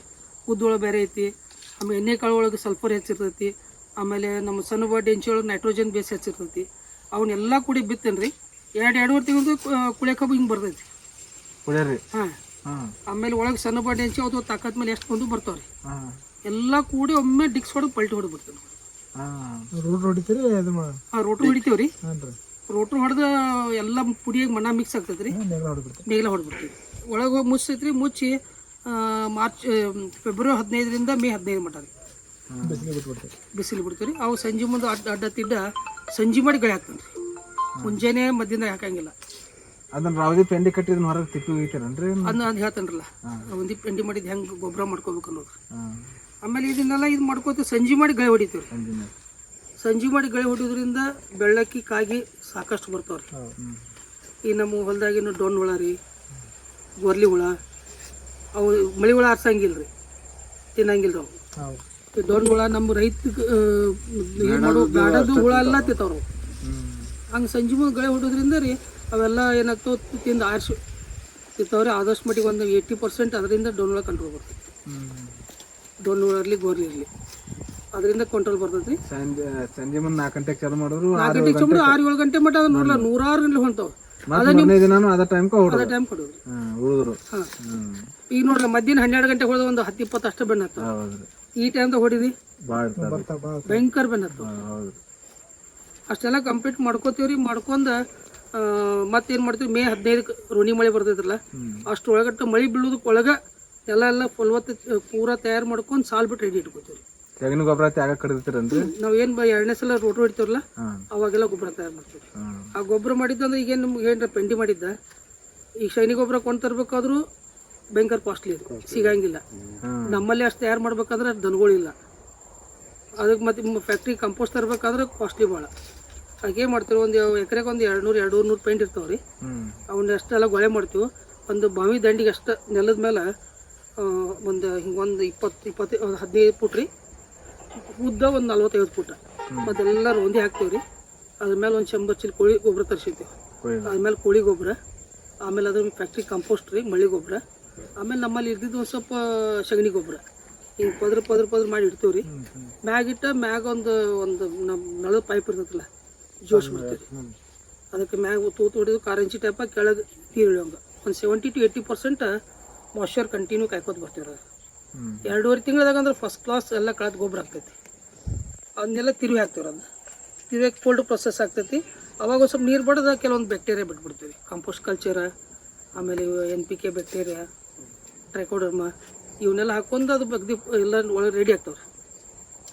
ಉದ್ದೊಳಗೆ ಬೇರೆ ಐತಿ. ಆಮೇಲೆ ಎಣ್ಣೆ ಕಾಳು ಒಳಗೆ ಸಲ್ಫರ್ ಹೆಚ್ಚಿರ್ತೈತಿ. ಆಮೇಲೆ ನಮ್ಮ ಸಣ್ಣ ಡೆಂಚಿ ಒಳಗೆ ನೈಟ್ರೋಜನ್ ಬೇಸ್ ಹೆಚ್ಚಿರ್ತೈತಿ. ಅವನ್ನೆಲ್ಲ ಕೂಡಿ ಬಿತ್ತೇನೆ ರೀ. 2-2.5 ತಿಂಗಳು ಕುಳೆ ಕಬ್ಬು ಹಿಂಗೆ ಬರ್ತೈತಿ. ಹಾಂ. ಆಮೇಲೆ ಒಳಗೆ ಸಣ್ಣ ಡೆಂಚಿ ಅದು ತಾಕತ್ ಮೇಲೆ ಎಷ್ಟು ಬಂದು ಬರ್ತಾವ್ರಿ. ಎಲ್ಲ ಕೂಡಿ ಒಮ್ಮೆ ಡಿಕ್ಸ್ ಹೊಡೆದು ಪಲ್ಟಿ ಹೊಡೆದು ಬಿಡ್ತೇನೆ. ರೋಡ್ ಹೊಡಿತೀರಿ? ಹಾಂ, ರೋಟ್ರು ಹೊಡಿತೀವ್ರಿ. ರೋಟ್ರು ಹೊಡೆದು ಎಲ್ಲ ಪುಡಿಯಾಗಿ ಮಣ್ಣ ಮಿಕ್ಸ್ ಆಗ್ತೈತೆ ರೀ. ನೇಗಿಲ ಹೊಡೆದ್ಬಿಡ್ತೀವಿ. ಒಳಗೆ ಹೋಗಿ ಮುಚ್ಚೈತ್ರಿ. ಮುಚ್ಚಿ ಫೆಬ್ರವರಿ 15ರಿಂದ ಮೇ 15 ಮಟ್ಟ ರೀ ಬಿಸಿಲು ಬಿಡ್ತೀವಿ. ಅವು ಸಂಜೆ ಮುಂದೆ ಅಡ್ಡ ತಿಡ್ಡ ಸಂಜೆ ಮಾಡಿ ಗಳೆ ಹಾಕ್ತಾನೆ ರೀ. ಮುಂಜಾನೆ ಮಧ್ಯಾಹ್ನ ಹಾಕಂಗಿಲ್ಲ. ಅದನ್ನ ರಾವದಿ ಪೆಂಡಿ ಕಟ್ಟಿದ್ ಹೊರಗೆ ತಿಪ್ಪಿ ಹೋಗ್ತಾರನ್ರಿ? ಅದನ್ನ ಅದು ಹೇಳ್ತಾನ್ರಲ್ಲ, ಒಂದಿ ಪೆಂಡಿ ಮಾಡಿದ್ದು ಹೆಂಗೆ ಗೊಬ್ಬರ ಮಾಡ್ಕೋಬೇಕು ಅನ್ನೋದು. ಆಮೇಲೆ ಇದನ್ನೆಲ್ಲ ಇದು ಮಾಡ್ಕೋತೀವಿ. ಸಂಜೆ ಮಾಡಿ ಗಳೆ ಹೊಡಿತೀವಿ ರೀ. ಸಂಜೆ ಮಾಡಿ ಗಳೆ ಹೊಡಿಯೋದ್ರಿಂದ ಬೆಳ್ಳಕ್ಕಿ ಕಾಗಿ ಸಾಕಷ್ಟು ಬರ್ತಾವ್ರಿ. ಈ ನಮ್ಮ ಹೊಲದಾಗಿನ ಡೊಣ್ ಹುಳ ರೀ, ಗೊರ್ಲಿ ಹುಳ, ಅವು ಮಳೆ ಹುಳ ಆರ್ಸಂಗಿಲ್ಲ ರೀ, ತಿನ್ನಂಗಿಲ್ಲ ರೀ ಅವು. ಈ ಡೊಣ್ ಹುಳ ನಮ್ಮ ರೈತಗೆ ಏನು ಮಾಡೋ ಗಾಡದು ಹುಳ ಎಲ್ಲ ತಿಂತಾವ್ರು. ಹಂಗೆ ಸಂಜೆ ಮುಂದೆ ಗಳೆ ಹೊಡೋದ್ರಿಂದ ರೀ ಅವೆಲ್ಲ ಏನಾಗ್ತಾವೆ, ತಿಂದು ಆರಿಸಿ ತಿಂತಾವ್ರಿ. ಆದಷ್ಟು ಮಟ್ಟಿಗೆ ಒಂದು 80% ಅದರಿಂದ ಡೊಣ್ ಹುಳ ಕಂಟ್ರೋಲ್ ಬರ್ತೈತಿ. ಡೊಣ್ ಹುಳ ಇರಲಿ, ಗೋರ್ಲಿ ಇರಲಿ, ಅದರಿಂದ ಕಂಟ್ರೋಲ್ ಬರ್ತೈತಿ. ಸಂಜೆ ಮುಂದೆ 4 ಗಂಟೆಗೆ ಚಾಲು ಮಾಡಿದ್ರು 4 ಗಂಟೆಗೆ ಚಂದ್ರ 6-7 ಗಂಟೆ ಮಟ್ಟ ಅದನ್ನ ನೋಡಲ್ಲ, 106 ಗಂಟೆ ಹೊಂತಾವ. ಅದ ಟೈಮ್ ಕೊಡೋದು. ಈಗ ನೋಡ್ರಿ ಮಧ್ಯಾಹ್ನ 12 ಗಂಟೆ ಹೊಡೆದ ಒಂದು 10-20 ಅಷ್ಟು ಬೆನ್ನ ಹತ್ತ. ಈ ಟೈಮ್ದಾಗ ಹೊಡಿದಿ ಭಯಂಕರ ಬೆನ್ನ ಹತ್ತ. ಅಷ್ಟೆಲ್ಲ ಕಂಪ್ಲೀಟ್ ಮಾಡ್ಕೋತೀವ್ರಿ. ಮಾಡ್ಕೊಂಡು ಮತ್ತೇನು ಮಾಡ್ತೀವಿ, ಮೇ 15ಕ್ಕೆ ರೋಣಿ ಮಳೆ ಬರ್ತೈತ್ರಲ್ಲ, ಅಷ್ಟು ಒಳಗಟ್ಟು ಮಳೆ ಬೀಳೋದಕ್ಕೆ ಒಳಗೆ ಎಲ್ಲ ಫಲವತ್ತ ಪೂರಾ ತಯಾರು ಮಾಡ್ಕೊಂಡು ಸಾಲ್ ಬಿಟ್ಟು ರೆಡಿ ಇಟ್ಕೋತೀವಿ. ತೆಗಿನ ಗೊಬ್ಬರ ತ್ಯಾಗ ಕಡಿದಿರ್ತೀರನ್ರಿ? ನಾವು ಏನು 2ನೇ ಸಲ ರೋಟು ಹೊಡಿತೀವಲ್ಲ ಅವಾಗೆಲ್ಲ ಗೊಬ್ಬರ ತಯಾರು ಮಾಡ್ತೀವಿ. ಆ ಗೊಬ್ಬರ ಮಾಡಿದ್ದಂದ್ರೆ ಈಗೇನು ನಮ್ಗೆ ಏನಾರ ಪೆಂಡಿ ಮಾಡಿದ್ದ, ಈಗ ಶೈನಿ ಗೊಬ್ಬರ ಕೊಂಡು ತರಬೇಕಾದ್ರೂ ಭಯಂಕರ ಕಾಸ್ಟ್ಲಿ ಅದು, ಸಿಗಂಗಿಲ್ಲ. ನಮ್ಮಲ್ಲಿ ಅಷ್ಟು ತಯಾರು ಮಾಡ್ಬೇಕಂದ್ರೆ ದನಗಳಿಲ್ಲ. ಅದಕ್ಕೆ ಮತ್ತೆ ಫ್ಯಾಕ್ಟ್ರಿ ಕಂಪೋಸ್ಟ್ ತರಬೇಕಾದ್ರೆ ಕಾಸ್ಟ್ಲಿ ಭಾಳ. ಹಾಗೆ ಮಾಡ್ತೀವಿ. ಒಂದು ಎಕರೆಗೆ ಒಂದು 200 ಪೈಂಟ್ ಇರ್ತಾವೆ ರೀ. ಅವನ್ನ ಅಷ್ಟೆಲ್ಲ ಗೊಳೆ ಮಾಡ್ತೀವಿ. ಒಂದು ಬಾವಿ ದಂಡಿಗೆ ಅಷ್ಟು ನೆಲದ ಮೇಲೆ ಒಂದು ಹಿಂಗೊಂದು 15 ಫುಟ್ ರೀ, ಉದ್ದ ಒಂದು 45 ಫುಟ್ ಮತ್ತೆಲ್ಲ ರೋಂದಿ ಹಾಕ್ತೀವಿ ರೀ. ಅದ್ರ ಮೇಲೆ ಒಂದು 100 ಚೀಲ ಕೋಳಿ ಗೊಬ್ಬರ ತರಿಸಿರ್ತೀವಿ. ಆಮೇಲೆ ಕೋಳಿ ಗೊಬ್ಬರ, ಆಮೇಲೆ ಅದ್ರ ಫ್ಯಾಕ್ಟ್ರಿ ಕಂಪೋಸ್ಟ್ ರೀ, ಮಳ್ಳಿ ಗೊಬ್ಬರ, ಆಮೇಲೆ ನಮ್ಮಲ್ಲಿ ಇದ್ದಿದ್ದು ಒಂದು ಸ್ವಲ್ಪ ಸಗಣಿ ಗೊಬ್ಬರ ಹಿಂಗೆ ಪದ್ರ ಮಾಡಿ ಇಡ್ತೀವಿ ರೀ. ಮ್ಯಾಗಿಟ್ಟ ಮ್ಯಾಗ ಒಂದು ನಮ್ಮ ನಳದ ಪೈಪ್ ಇರ್ತೈತಲ್ಲ, ಜೋಶ್ ಬಿಡ್ತೀವಿ. ಅದಕ್ಕೆ ಮ್ಯಾಗ ತೂತು ಹೊಡೆದು ಕಾರಂಚಿ ಟೈಪ ಕೆಳಗೆ ನೀರು ಇಳಿಯೋಂಗೆ ಒಂದು 70 to 80% ಮಾಯ್ಶ್ಚರ್ ಕಂಟಿನ್ಯೂ ಕಾಯ್ಕೋತ ಬರ್ತೀವಿ ರೀ. 2.5 ತಿಂಗಳದಾಗ ಅಂದ್ರೆ ಫಸ್ಟ್ ಕ್ಲಾಸ್ ಎಲ್ಲ ಕಳೆದ ಗೊಬ್ಬರ ಆಗ್ತೈತಿ. ಅದನ್ನೆಲ್ಲ ತಿರುವಿ ಹಾಕ್ತೀವಿ. ಅದನ್ನ ತಿರುವಿ ಕೋಲ್ಡ್ ಪ್ರೊಸೆಸ್ ಆಗ್ತೈತಿ. ಅವಾಗ ಒಂದು ಸ್ವಲ್ಪ ನೀರು ಬಡ್ದು ಕೆಲವೊಂದು ಬ್ಯಾಕ್ಟೀರಿಯಾ ಬಿಟ್ಬಿಡ್ತೀವಿ. ಕಂಪೋಸ್ಟ್ ಕಲ್ಚರ, ಆಮೇಲೆ NPK ಬ್ಯಾಕ್ಟೀರಿಯಾ, ಟ್ರೈಕೋಡರ್ಮ ಇವನ್ನೆಲ್ಲ ಹಾಕೊಂಡು ಅದು ಬಗ್ದಿ ಎಲ್ಲ ಒಳಗೆ ರೆಡಿ ಆಗ್ತಾವ್ರಿ.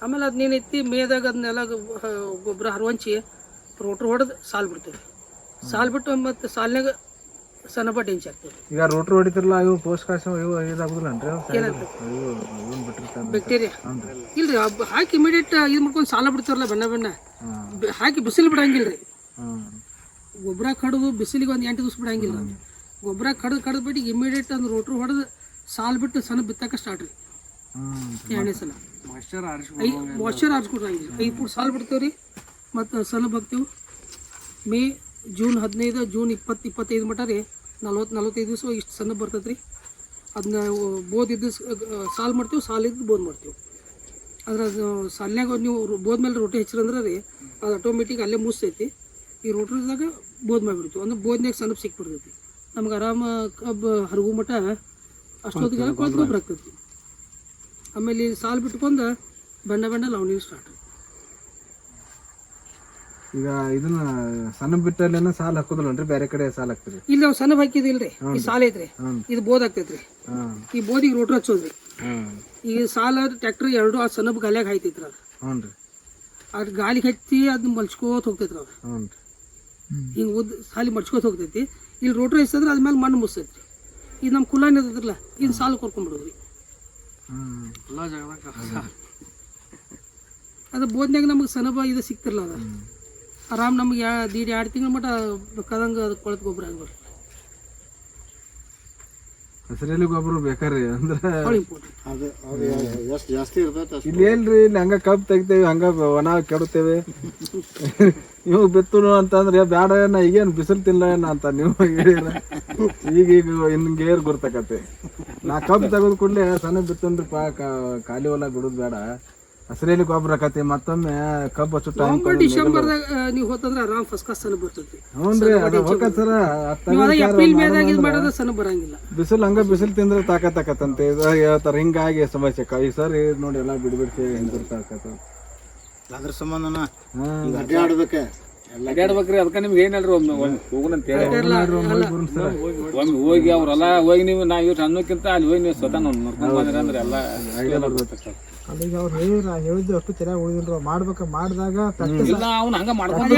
ಆಮೇಲೆ ಅದನ್ನೇನೈತಿ ಮೇದಾಗ ಅದನ್ನೆಲ್ಲ ಗೊಬ್ಬರ ಹರವಂಚಿ ರೋಟ್ರ್ ಹೊಡೆದು ಸಾಲು ಬಿಡ್ತೀವಿ. ಸಾಲು ಬಿಟ್ಟು ಮತ್ತು ಸಾಲಿನಾಗ ಸಣ್ಣ ಬಟ್ ಹೆಂಚಿ ಹಾಕ್ತೀವಿ. ಈಗ ರೋಟ್ರು ಹೊಡಿತಿರಲ್ಲ, ಇವು ಪೋಷಕಾಂಶ ಇವು ಇದಾಗುದಿಲ್ಲ ಬ್ಯಾಕ್ಟೀರಿಯಾ ಇಲ್ರಿ, ಹಾಕಿ ಇಮಿಡಿಯೇಟ್ ಇದು ಮಾಡ್ಕೊಂಡು ಸಾಲ ಬಿಡ್ತಾರಲ್ಲ ಬಣ್ಣ ಹಾಕಿ ಬಿಸಿಲು ಬಿಡಂಗಿಲ್ಲ ರೀ. ಗೊಬ್ಬರ ಕಡ್ದು ಬಿಸಿಲಿಗೆ ಒಂದು 8 ದಿವಸ ಬಿಡಂಗಿಲ್ಲ. ಗೊಬ್ಬರ ಕಡ್ದು ಬಿಟ್ಟು ಇಮಿಡಿಯೇಟ್ ಒಂದು ರೋಟ್ರು ಹೊಡೆದು ಸಾಲು ಬಿಟ್ಟು ಸಣ್ಣ ಬಿತ್ತಕ್ಕೆ ಸ್ಟಾರ್ಟ್ ರೀ. 2ನೇ ಸಲ ಮಾಯ್ಶ್ಚರ್ ಆರಿಸ್ಕೊಡ್ರಂಗಿಲ್ಲ. 5 ಫುಟ್ ಸಾಲು ಬಿಡ್ತೇವೆ ರೀ. ಮತ್ತು ಸಣ್ಣ ಹಾಕ್ತೇವೆ. ಮೇ ಜೂನ್ 15 ಜೂನ್ 20-25 ಮಟ ರೀ 40-45 ದಿವಸ ಇಷ್ಟು ಸಣ್ಣ ಬರ್ತೈತೆ ರೀ. ಅದನ್ನ ಬೋದಿದ್ದು ಸಾಲು ಮಾಡ್ತೀವಿ, ಸಾಲಿದ್ದು ಬೋದ್ ಮಾಡ್ತೀವಿ. ಅದ್ರ ಸಾಲಿನಾಗ ನೀವು ಬೋದ್ ಮೇಲೆ ರೋಟಿ ಹಚ್ಚಿರಂದ್ರೆ ರೀ ಅದು ಆಟೋಮೆಟಿಕ್ ಅಲ್ಲೇ ಮುಸ್ತೈತಿ. ಈ ರೋಟ್ರಿದಾಗ ಬೋದ್ ಮಾಡಿಬಿಡ್ತೀವಿ. ಅಂದ್ರೆ ಬೋದ್ನಾಗ ಸಣ್ಣ ಸಿಕ್ಬಿಡ್ತೈತಿ. ನಮ್ಗೆ ಆರಾಮ ಕಬ್ಬು ಹರಗು ಮಟ ಅಷ್ಟೊತ್ತಿಗೆಲ್ಲ ಕೊಳತು ಗೊಬ್ಬರ ಆಗ್ತೈತಿ. ಆಮೇಲೆ ಸಾಲು ಬಿಟ್ಕೊಂಡು ಬಣ್ಣ ಲವಣಿ ಸ್ಟಾರ್ಟ್. ಈಗ ಇದನ್ನ ಸಣ್ಣ ಬಿಟ್ಟಲ್ಲೇನ ಸಾಲ ಹಾಕೋದಿಲ್ಲನ್ರಿ, ಬೇರೆ ಕಡೆ ಸಾಲ ಹಾಕ್ತೀರಿ? ಇಲ್ಲಿ ನಾವು ಸಣ್ಣ ಹಾಕಿದಿಲ್ರಿ, ಈ ಸಾಲ ಐತ್ರಿ, ಇದು ಬೋದ್ ಆಗ್ತೈತ್ರಿ. ಈ ಬೋದಿಗೆ ರೋಟ್ರ್ ಹಚ್ಚೋದ್ರಿ. ಈ ಸಾಲ ಟ್ರ್ಯಾಕ್ಟರ್ 2 ಆ ಸಣ್ಣ ಗಾಲಿಯಾಗ ಹಾಯ್ತೈತ್ರಿ. ಅದು ಅದ್ ಗಾಲಿಗೆ ಹಚ್ಚಿ ಅದನ್ನ ಮಲ್ಚ್ಕೋತ ಹೋಗ್ತೈತ್ರಿ. ಅವ್ರು ಹಿಂಗೆ ಸಾಲಿ ಮಡ್ಚ್ಕೋತ ಹೋಗ್ತೈತಿ. ಇಲ್ಲಿ ರೋಟ್ರ್ ಹಚ್ಚಿದ್ರೆ ಅದ್ಮೇಲೆ ಮಣ್ಣು ಮುಸ್ತೈತ್ರಿ. ಇದು ನಮ್ಮ ಕುಲಾನ್ ಇರ್ತೈತ್ರಲ್ಲ, ಇನ್ನು ಸಾಲು ಕೊರ್ಕೊಂಡ್ಬಿಡೋದ್ರಿ. ಅದು ಬೋದ್ನಾಗ ನಮಗೆ ಸನಬ ಇದು ಸಿಕ್ತಿರಲ್ಲ, ಅದು ಆರಾಮ್ ನಮ್ಗೆ 2 ತಿಂಗಳ ಮಟ್ಟ ಬೇಕಾದಂಗೆ ಅದು ಕೊಳತು ಗೊಬ್ಬರ ಆಗ್ಬಾರ್ದು. ಹಸಿರೆಲೆ ಗೊಬ್ಬರ ಬೇಕಾರಿ ಅಂದ್ರೆ ಭಾಳ ಇಂಪಾರ್ಟೆಂಟ್. ಎಷ್ಟು ಜಾಸ್ತಿ ಇರ್ತೈತೆ ಇಲ್ಲಿ ಏನ್ರಿ, ಇಲ್ಲಿ ಹಂಗ ಕಬ್ಬು ತೆಗಿತೇವೆ, ಹಂಗ ಒಣ ಕೆಡುತ್ತೇವೆ. ನೀವು ಬಿತ್ತುನು ಅಂತಂದ್ರೆ ಬ್ಯಾಡ, ನಾ ಈಗೇನು ಬಿಸಿಲು ತಿನ್ನಲ್ಲ ಅಂತ ನೀವು ಹೇಳಿರ. ಈಗ ಹಿಂಗೇರ್ ಗುರ್ತಕತ್ತೆ. ನಾ ಕಬ್ಬು ತೆಗೆದು ಕೂಡಲೇ ಸಣ್ಣ ಬಿತ್ತನ್ರಿಪ್ಪ, ಖಾಲಿ ಹೊಲ ಬಿಡೋದು ಬೇಡ, ಹಸಿರೆಲೆ ಗೊಬ್ಬರ ಆಕತಿ. ಮತ್ತೊಮ್ಮೆ ಕಬ್ಬು ಹಚ್ಚು ಟೈಮ್ ಡಿಸೆಂಬರ್ದಾಗ ನೀವು ಹೋತಂದ್ರೆ ಆರಾಮ್ ಫಸ್ಟ್ ಕ್ಲಾಸ್ ಸಣ್ಣ ಬರ್ತೈತಿ. ಹ್ಞೂನ್ರಿ, ಅದು ಹೋಗತ್ ಸರ. ಏಪ್ರಿಲ್ ಮೇದಾಗ ಇದು ಮಾಡೋದು ಸಣ್ಣ ಬರಂಗಿಲ್ಲ. ಬಿಸಿಲು ಹಂಗ ಬಿಸಿಲು ತಿಂದ್ರೆ ತಾಕತ್ತಂತೆ ಇದು ಹೇಳ್ತಾರೆ. ಹಿಂಗಾಗಿ ಸಮಸ್ಯೆ ಈ ಸರಿ ನೋಡಿ ಎಲ್ಲ ಬಿಡ್ಬಿಡ್ತೀವಿ ಹೆಂಗಿರ್ತಾಕತ್ತ. ಅದ್ರ ಸಂಬಂಧನ ಅಡ್ಡಾಡ್ಬೇಕೆ ಅಡ್ಡಾಡ್ಬೇಕ್ರಿ. ಅದಕ್ಕೆ ನಿಮ್ಗೆ ಏನಲ್ರಿ ಒಮ್ಮೆ ಹೋಗುಣ ಅಂತ ಹೇಳಿ ಒಮ್ಮೆ ಹೋಗಿ ಅವ್ರೆಲ್ಲ ಹೋಗಿ ನೀವು ನಾ ಇವ್ರು ಅನ್ನೋಕ್ಕಿಂತ ಅಲ್ಲಿ ಹೋಗಿ ನೀವು ಸ್ವತಃ ನೋಡ್ಕೊಂಡ್ ಬಂದ್ರಿ ಅಂದ್ರೆ ಎಲ್ಲ ಅಲ್ಲಿಗೆ ಅವ್ರು ಹೇಳಿದ್ದು ಅಷ್ಟು ಚೆನ್ನಾಗಿ ಉಳಿದಿಲ್ರು. ಮಾಡಿದಾಗ ಇಲ್ಲ ಅವ್ನು ಹಂಗ ಮಾಡ್ಕೊಂಡು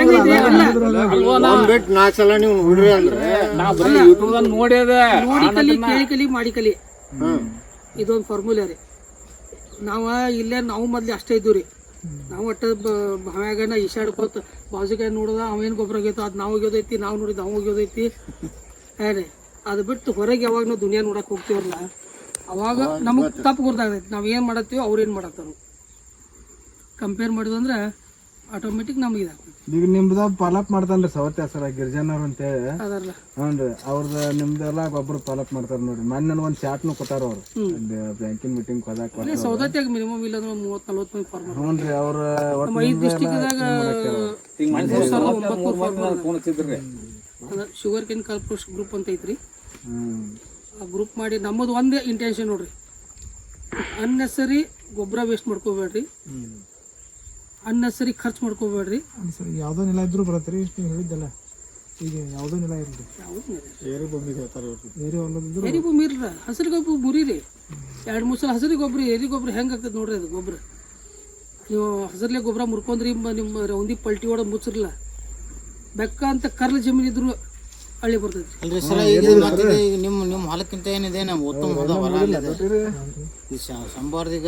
ಬಿಟ್ಟು 4 ಸಲ ನೀವು ಹುಡ್ರಿ ಅಂದ್ರೆ ನಾ ಬರೀ ಯೂಟ್ಯೂಬ್ ನೋಡ್ಯದ ಕೇಳಿ ಕಲಿ ಮಾಡಿ ಕಲಿ. ಇದೊಂದು ಫಾರ್ಮುಲಾ ರೀ. ನಾವು ಮೊದ್ಲು ಅಷ್ಟೇ ಇದ್ದೀವಿ ರೀ. ನಾವು ಒಟ್ಟು ಭಾವ್ಯಾಗನ ಈಶಾಡ್ಕೋತ ಬಾಜುಗೆ ನೋಡಿದ ಅವೇನು ಗೊಬ್ಬರ ಆಗೈತೋ ಅದು ನಾವು ಹೋಗ್ಯೋದೈತಿ, ನಾವು ನೋಡಿದ ಅವು ಹೋಗ್ಯೋದೈತಿ. ಏನೇ ಅದು ಬಿಟ್ಟು ಹೊರಗೆ ಯಾವಾಗ ನಾವು ದುನಿಯಾ ನೋಡಕ್ಕೆ ಹೋಗ್ತೀವಲ್ಲ, ಅವಾಗ ನಮಗೆ ತಪ್ಪು ಗೊತ್ತಾಗೈತಿ. ನಾವು ಏನು ಮಾಡತ್ತೀವೋ ಅವ್ರು ಏನು ಮಾಡತ್ತಾರ ಕಂಪೇರ್ ಮಾಡಿದಂದ್ರೆ ಆಟೋಮೆಟಿಕ್ ನಮಗೆ ಇದಾಗ್ತೈತಿ. ಈಗ ನಿಮ್ದ ಫಾಲೋಅಪ್ ಮಾಡ್ತಾನ್ರಿ ಸವತ್ತೆ ಸರ ಗಿರಿಜನ್ ಅವ್ರ ಅಂತೇಳಿ. ಅದಲ್ಲ ಹ್ಞೂ ಅವ್ರದ್ದು ನಿಮ್ದೆಲ್ಲ ಗೊಬ್ಬರ ಫಾಲೋಅಪ್ ಮಾಡ್ತಾರೆ ನೋಡ್ರಿ. ಮೊನ್ನೆ ಒಂದು ಚಾಟ್ನು ಕೊಟ್ಟಾರ ಅವ್ರು ಬ್ಯಾಂಕಿನ ಮೀಟಿಂಗ್ ಹೋದಾಗ. ಸೌದತ್ತಿಯಾಗ ಮಿನಿಮಮ್ ಇಲ್ಲ ಅಂದ್ರೆ 30-40 ಮಂದಿ ಫಾರ್ಮರ್. ಹ್ಞೂ ರೀ, ಅವ್ರ 5 ಡಿಸ್ಟಿಕ್ದಾಗ ಶುಗರ್ ಕೇನ್ ಕಾರ್ಪೊರೇಷನ್ ಗ್ರೂಪ್ ಅಂತ ಐತ್ರಿ. ಆ ಗ್ರೂಪ್ ಮಾಡಿ ನಮ್ಮದು ಒಂದೇ ಇಂಟೆನ್ಷನ್ ನೋಡ್ರಿ, ಅನ್ನೆಸರಿ ಗೊಬ್ಬರ ವೇಸ್ಟ್ ಮಾಡ್ಕೋಬೇಡ್ರಿ, ಅನ್ನೆಸರಿ ಖರ್ಚು ಮಾಡ್ಕೋಬೇಡ್ರಿ. ಯಾವುದೋ ನೆಲ ಇದ್ರೂ ಬರತ್ರಿ ನೀವು ಹೇಳಿದ್ದಲ್ಲ. ಈಗ ಯಾವುದೋ ನೆಲ ಇರಲಿ, ಏರಿ ಭೂಮಿ ಹೇಳ್ತಾರೆ. ಎರಿ ಭೂಮಿ ಇರ್ರ, ಹಸಿರು ಗೊಬ್ಬರ ಮುರಿರಿ. 2-3 ಸಲ ಹಸಿರು ಗೊಬ್ಬರ ಎರಿ ಗೊಬ್ಬರ ಹೆಂಗೆ ಆಗ್ತದೆ ನೋಡ್ರಿ. ಅದು ಗೊಬ್ಬರ ನೀವು ಹಸಿರ್ಲೆ ಗೊಬ್ಬರ ಮುರ್ಕೊಂಡ್ರಿ, ನಿಮ್ಮ ರೌಂದಿ ಪಲ್ಟಿ ಹೊಡೆದು ಮುಚ್ಚಿರಲ್ಲ, ಬೆಕ್ಕ ಅಂತ ಕರ್ಲ ಜಮೀನು ಇದ್ರು ಹಳ್ಳಿ ಬರ್ತೈತಿ. ಅಲ್ರಿ ಸರ, ಈಗ ನಿಮ್ಮ ಹೊಲಕ್ಕಿಂತ ಏನಿದೆ ನಮ್ಮ ಉತ್ತಮ ಹೊಲ ಅಲ್ಲಿದೆ ಈ ಸಂಬಾರ್ದೀಗ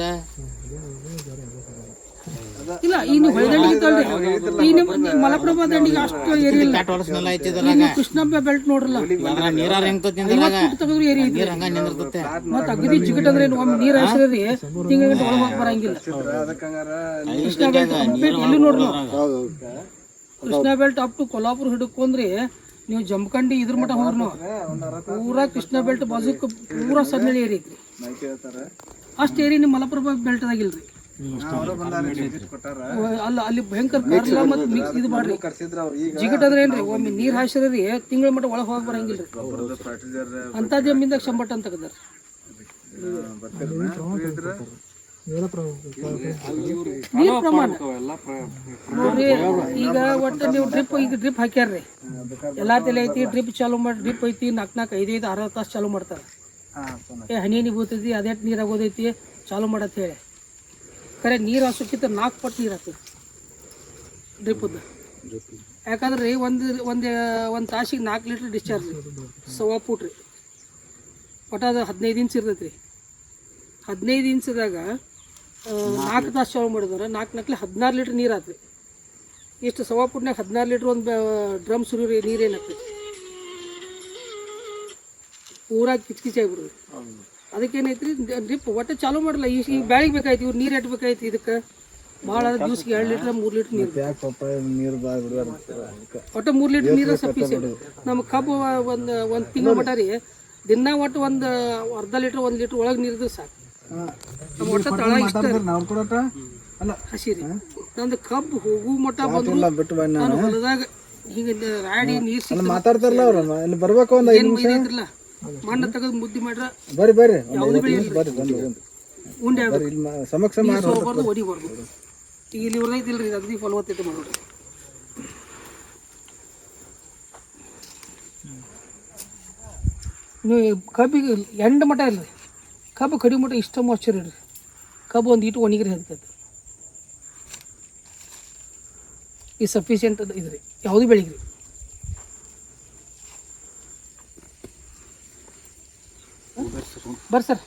ಇಲ್ಲ ಈ ನೀವು ಹೊಳೆದಂಡಿ ಇತ್ತಲ್ರಿ ಈ ನಿಮ್ಮ ಮಲಪ್ರಭಾ ದಂಡಿಗೆ ಅಷ್ಟು ಏರಿಯಾ ಇಲ್ಲ. ಹೊಲಸ್ನೆಲ್ಲ ಐತಿ ಈಗ ನೀವು ಕೃಷ್ಣ ಬೆಲ್ಟ್ ನೋಡ್ರಲ್ಲ ನೀರಾರ ಹೆಂಗ್ ತಿಂದ್ರಾಗ ತೆಗೆದ್ರು ಏರಿ ಐತಿ. ನೀರ್ ಹಂಗ ನಿಂದಿರ್ತತೆ. ಮತ್ತೆ ಅಗದಿ ಜಿಗಟ್ ಅಂದ್ರೆ ಒಮ್ಮೆ ನೀರು ಹಾಸಿದ್ರಿ ತಿಂಗಳ ಗಂಟೆ ಒಳಗೆ ಹೋಗಿ ಬರಂಗಿಲ್ಲ. ಕೃಷ್ಣ ಬೆಲ್ಟ್ ಎಲ್ಲಿ ನೋಡ್ರಿ ನಾವು Krishna belt up to Kolhapur ಹಿಡ್ಕೊಂಡ್ರಿ ನೀವು ಜಮಖಂಡಿ ಇದ್ರ ಮಟ್ಟ ಹೋಗ್ರಿ ನಾವು ಪೂರಾ ಕೃಷ್ಣ ಬೆಲ್ಟ್ ಬಾಜುಕ್ ಪೂರಾ ಸನ್ನಳಿ ಏರಿ ಐತ್ರಿ. ಅಷ್ಟು ಏರಿ ನಿಮ್ಮ ಮಲಪ್ರಭಾ ಬೆಲ್ಟ್ದಾಗಿಲ್ರಿ. ಅಲ್ಲ ಅಲ್ಲಿ ಭಯಂಕರ ಕಾರ್ಲ ಮತ್ತು ಮಿಕ್ಸ್ ಇದು ಮಾಡ್ರಿ ಜಿಗಟ್ ಅಂದ್ರೆ ಏನ್ರಿ ಒಮ್ಮೆ ನೀರು ಹಾಸಿದ್ರಿ ತಿಂಗಳ ಮಟ್ಟ ಒಳಗೆ ಹೋಗಿ ಬರಂಗಿಲ್ರಿ. ಅಂತ ಜಮೀನ್ದಾಗ ಶಂಬಟ್ ಅಂತ ತೆಗದಾರ. ನೀರ್ ಪ್ರಮಾಣ ನೋಡ್ರಿ ಈಗ ಒಟ್ಟು ನೀವು ಡ್ರಿಪ್ ಹಾಕ್ಯಾರ್ರಿ ಎಲ್ಲಾ ತಲೆ ಐತಿ ಡ್ರಿಪ್ ಚಾಲು ಮಾಡಿ ಡ್ರಿಪ್ ಐತಿ 4-5 ತಾಸು ಚಾಲು ಮಾಡ್ತಾರೆ. ಹನಿ ಬೀಳ್ತೈತಿ ಅದೇ ನೀರು ಆಗೋದೈತಿ ಚಾಲು ಮಾಡತ್ ಹೇಳಿ ಖರೆ ನೀರು ಹಾಸೋಕ್ಕಿಂತ 4 ಪಟ್ಟು ನೀರು ಹಾಕ್ತದೆ ಡ್ರಿಪ್ಪದ್ದು. ಯಾಕಂದ್ರೆ ರೀ ಒಂದು ತಾಸಿಗೆ 4 ಲೀಟ್ರ್ ಡಿಸ್ಚಾರ್ಜ್ ರೀ 1.25 ಫೂಟ್ ರೀ ಒಟ್ಟು ಅದು 15 ಇಂಚ್ ಇರ್ತೈತಿ ರೀ. 15 ಇಂಚ್ದಾಗ 4 ತಾಸು ಚಾಲು ಮಾಡಿದ್ರೆ 4 16 ಲೀಟ್ರ್ ನೀರು ಆತ್ರಿ. ಇಷ್ಟು 1.25 ಫೂಟ್ನಾಗ 16 ಲೀಟ್ರ್ ಒಂದು ಡ್ರಮ್ ಸುರಿ ನೀರೇನು ಆಗ್ತೈತಿ ಪೂರಾ ಕಿಚ್ಕಿಚ್ ಆಗಿಬಿಡ್ರಿ. ಅದಕ್ಕೇನೈತ್ರಿ ಡ್ರಿಪ್ ಒಟ್ಟು ಚಾಲು ಮಾಡಲ್ಲ. ಈಗ ಬ್ಯಾಳಿಗೆ ಬೇಕಾಯ್ತು ಇವ್ರು ನೀರು ಬೇಕಾಯ್ತು ಇದಕ್ಕೆ ಭಾಳ ದಿವ್ಸಕ್ಕೆ 2 ಲೀಟ್ರ್ 3 ಲೀಟ್ರ್ ನೀರು ಒಟ್ಟು 3 ಲೀಟ್ರ್ ನೀರು ಸಫಿಸಿಯೆಂಟ್. ನಮ್ಮ ಕಬ್ಬು ಒಂದು ತಿಂಗಳ ಮಟ್ಟ ರೀ ದಿನ ಒಟ್ಟು ಒಂದು ಅರ್ಧ ಲೀಟ್ರ್ 1 ಲೀಟ್ರ್ ಒಳಗೆ ನೀರಿದ್ರೆ ಸಾಕು. ನಮ್ಮ ಒಟ್ಟು ತಳ ಇಷ್ಟ ಹಸಿ ರೀ ನಂದು ಕಬ್ಬು ಹೋಗು ಮಟ್ಟ ಬಂದ್ರು ನಾನು ಹೊಲದಾಗ ಹಿಂಗೆ ರಾಡಿ ನೀರು ಮಾತಾಡ್ತಾರಲ್ಲ ಅವ್ರ ಇಲ್ಲಿ ಬರ್ಬೇಕು ಒಂದು ಏನು ಐತ್ರಲ್ಲ ಮಣ್ಣು ತೆಗೆದು ಮುದ್ದೆ ಮಾಡ್ರ ಬರ್ರಿ ಯಾವುದು ಬೆಳೆ ಉಂಡೆ ಸಮಕ್ಷ ಹೋಗ್ಬಾರ್ದು ಹೊಡಿಬಾರ್ದು. ಈಗ ಇಲ್ಲಿ ಇವ್ರದೈತಿಲ್ರಿ ಇದು ಅಗದಿ ಫಲವತ್ತತೆ ಮಾಡೋರಿ. ನೀವು ಕಬ್ಬಿಗೆ ಎಂಡ್ ಮಟ್ಟ ಇಲ್ರಿ ಕಬ್ಬು ಕಡಿ ಮಟ್ಟ ಇಷ್ಟ ಮಾಯ್ಚರ್ ಇಡ್ರಿ ಕಬ್ಬು ಒಂದು ಇಟ್ಟು ಒಣಗಿರಿ ಹದ್ಕೈತೆ ಈ ಸಫಿಷಿಯೆಂಟ್ ಇದ್ರಿ ಯಾವುದು ಬೆಳಿಗ್ರಿ. ಬರ್ರಿ ಸರ್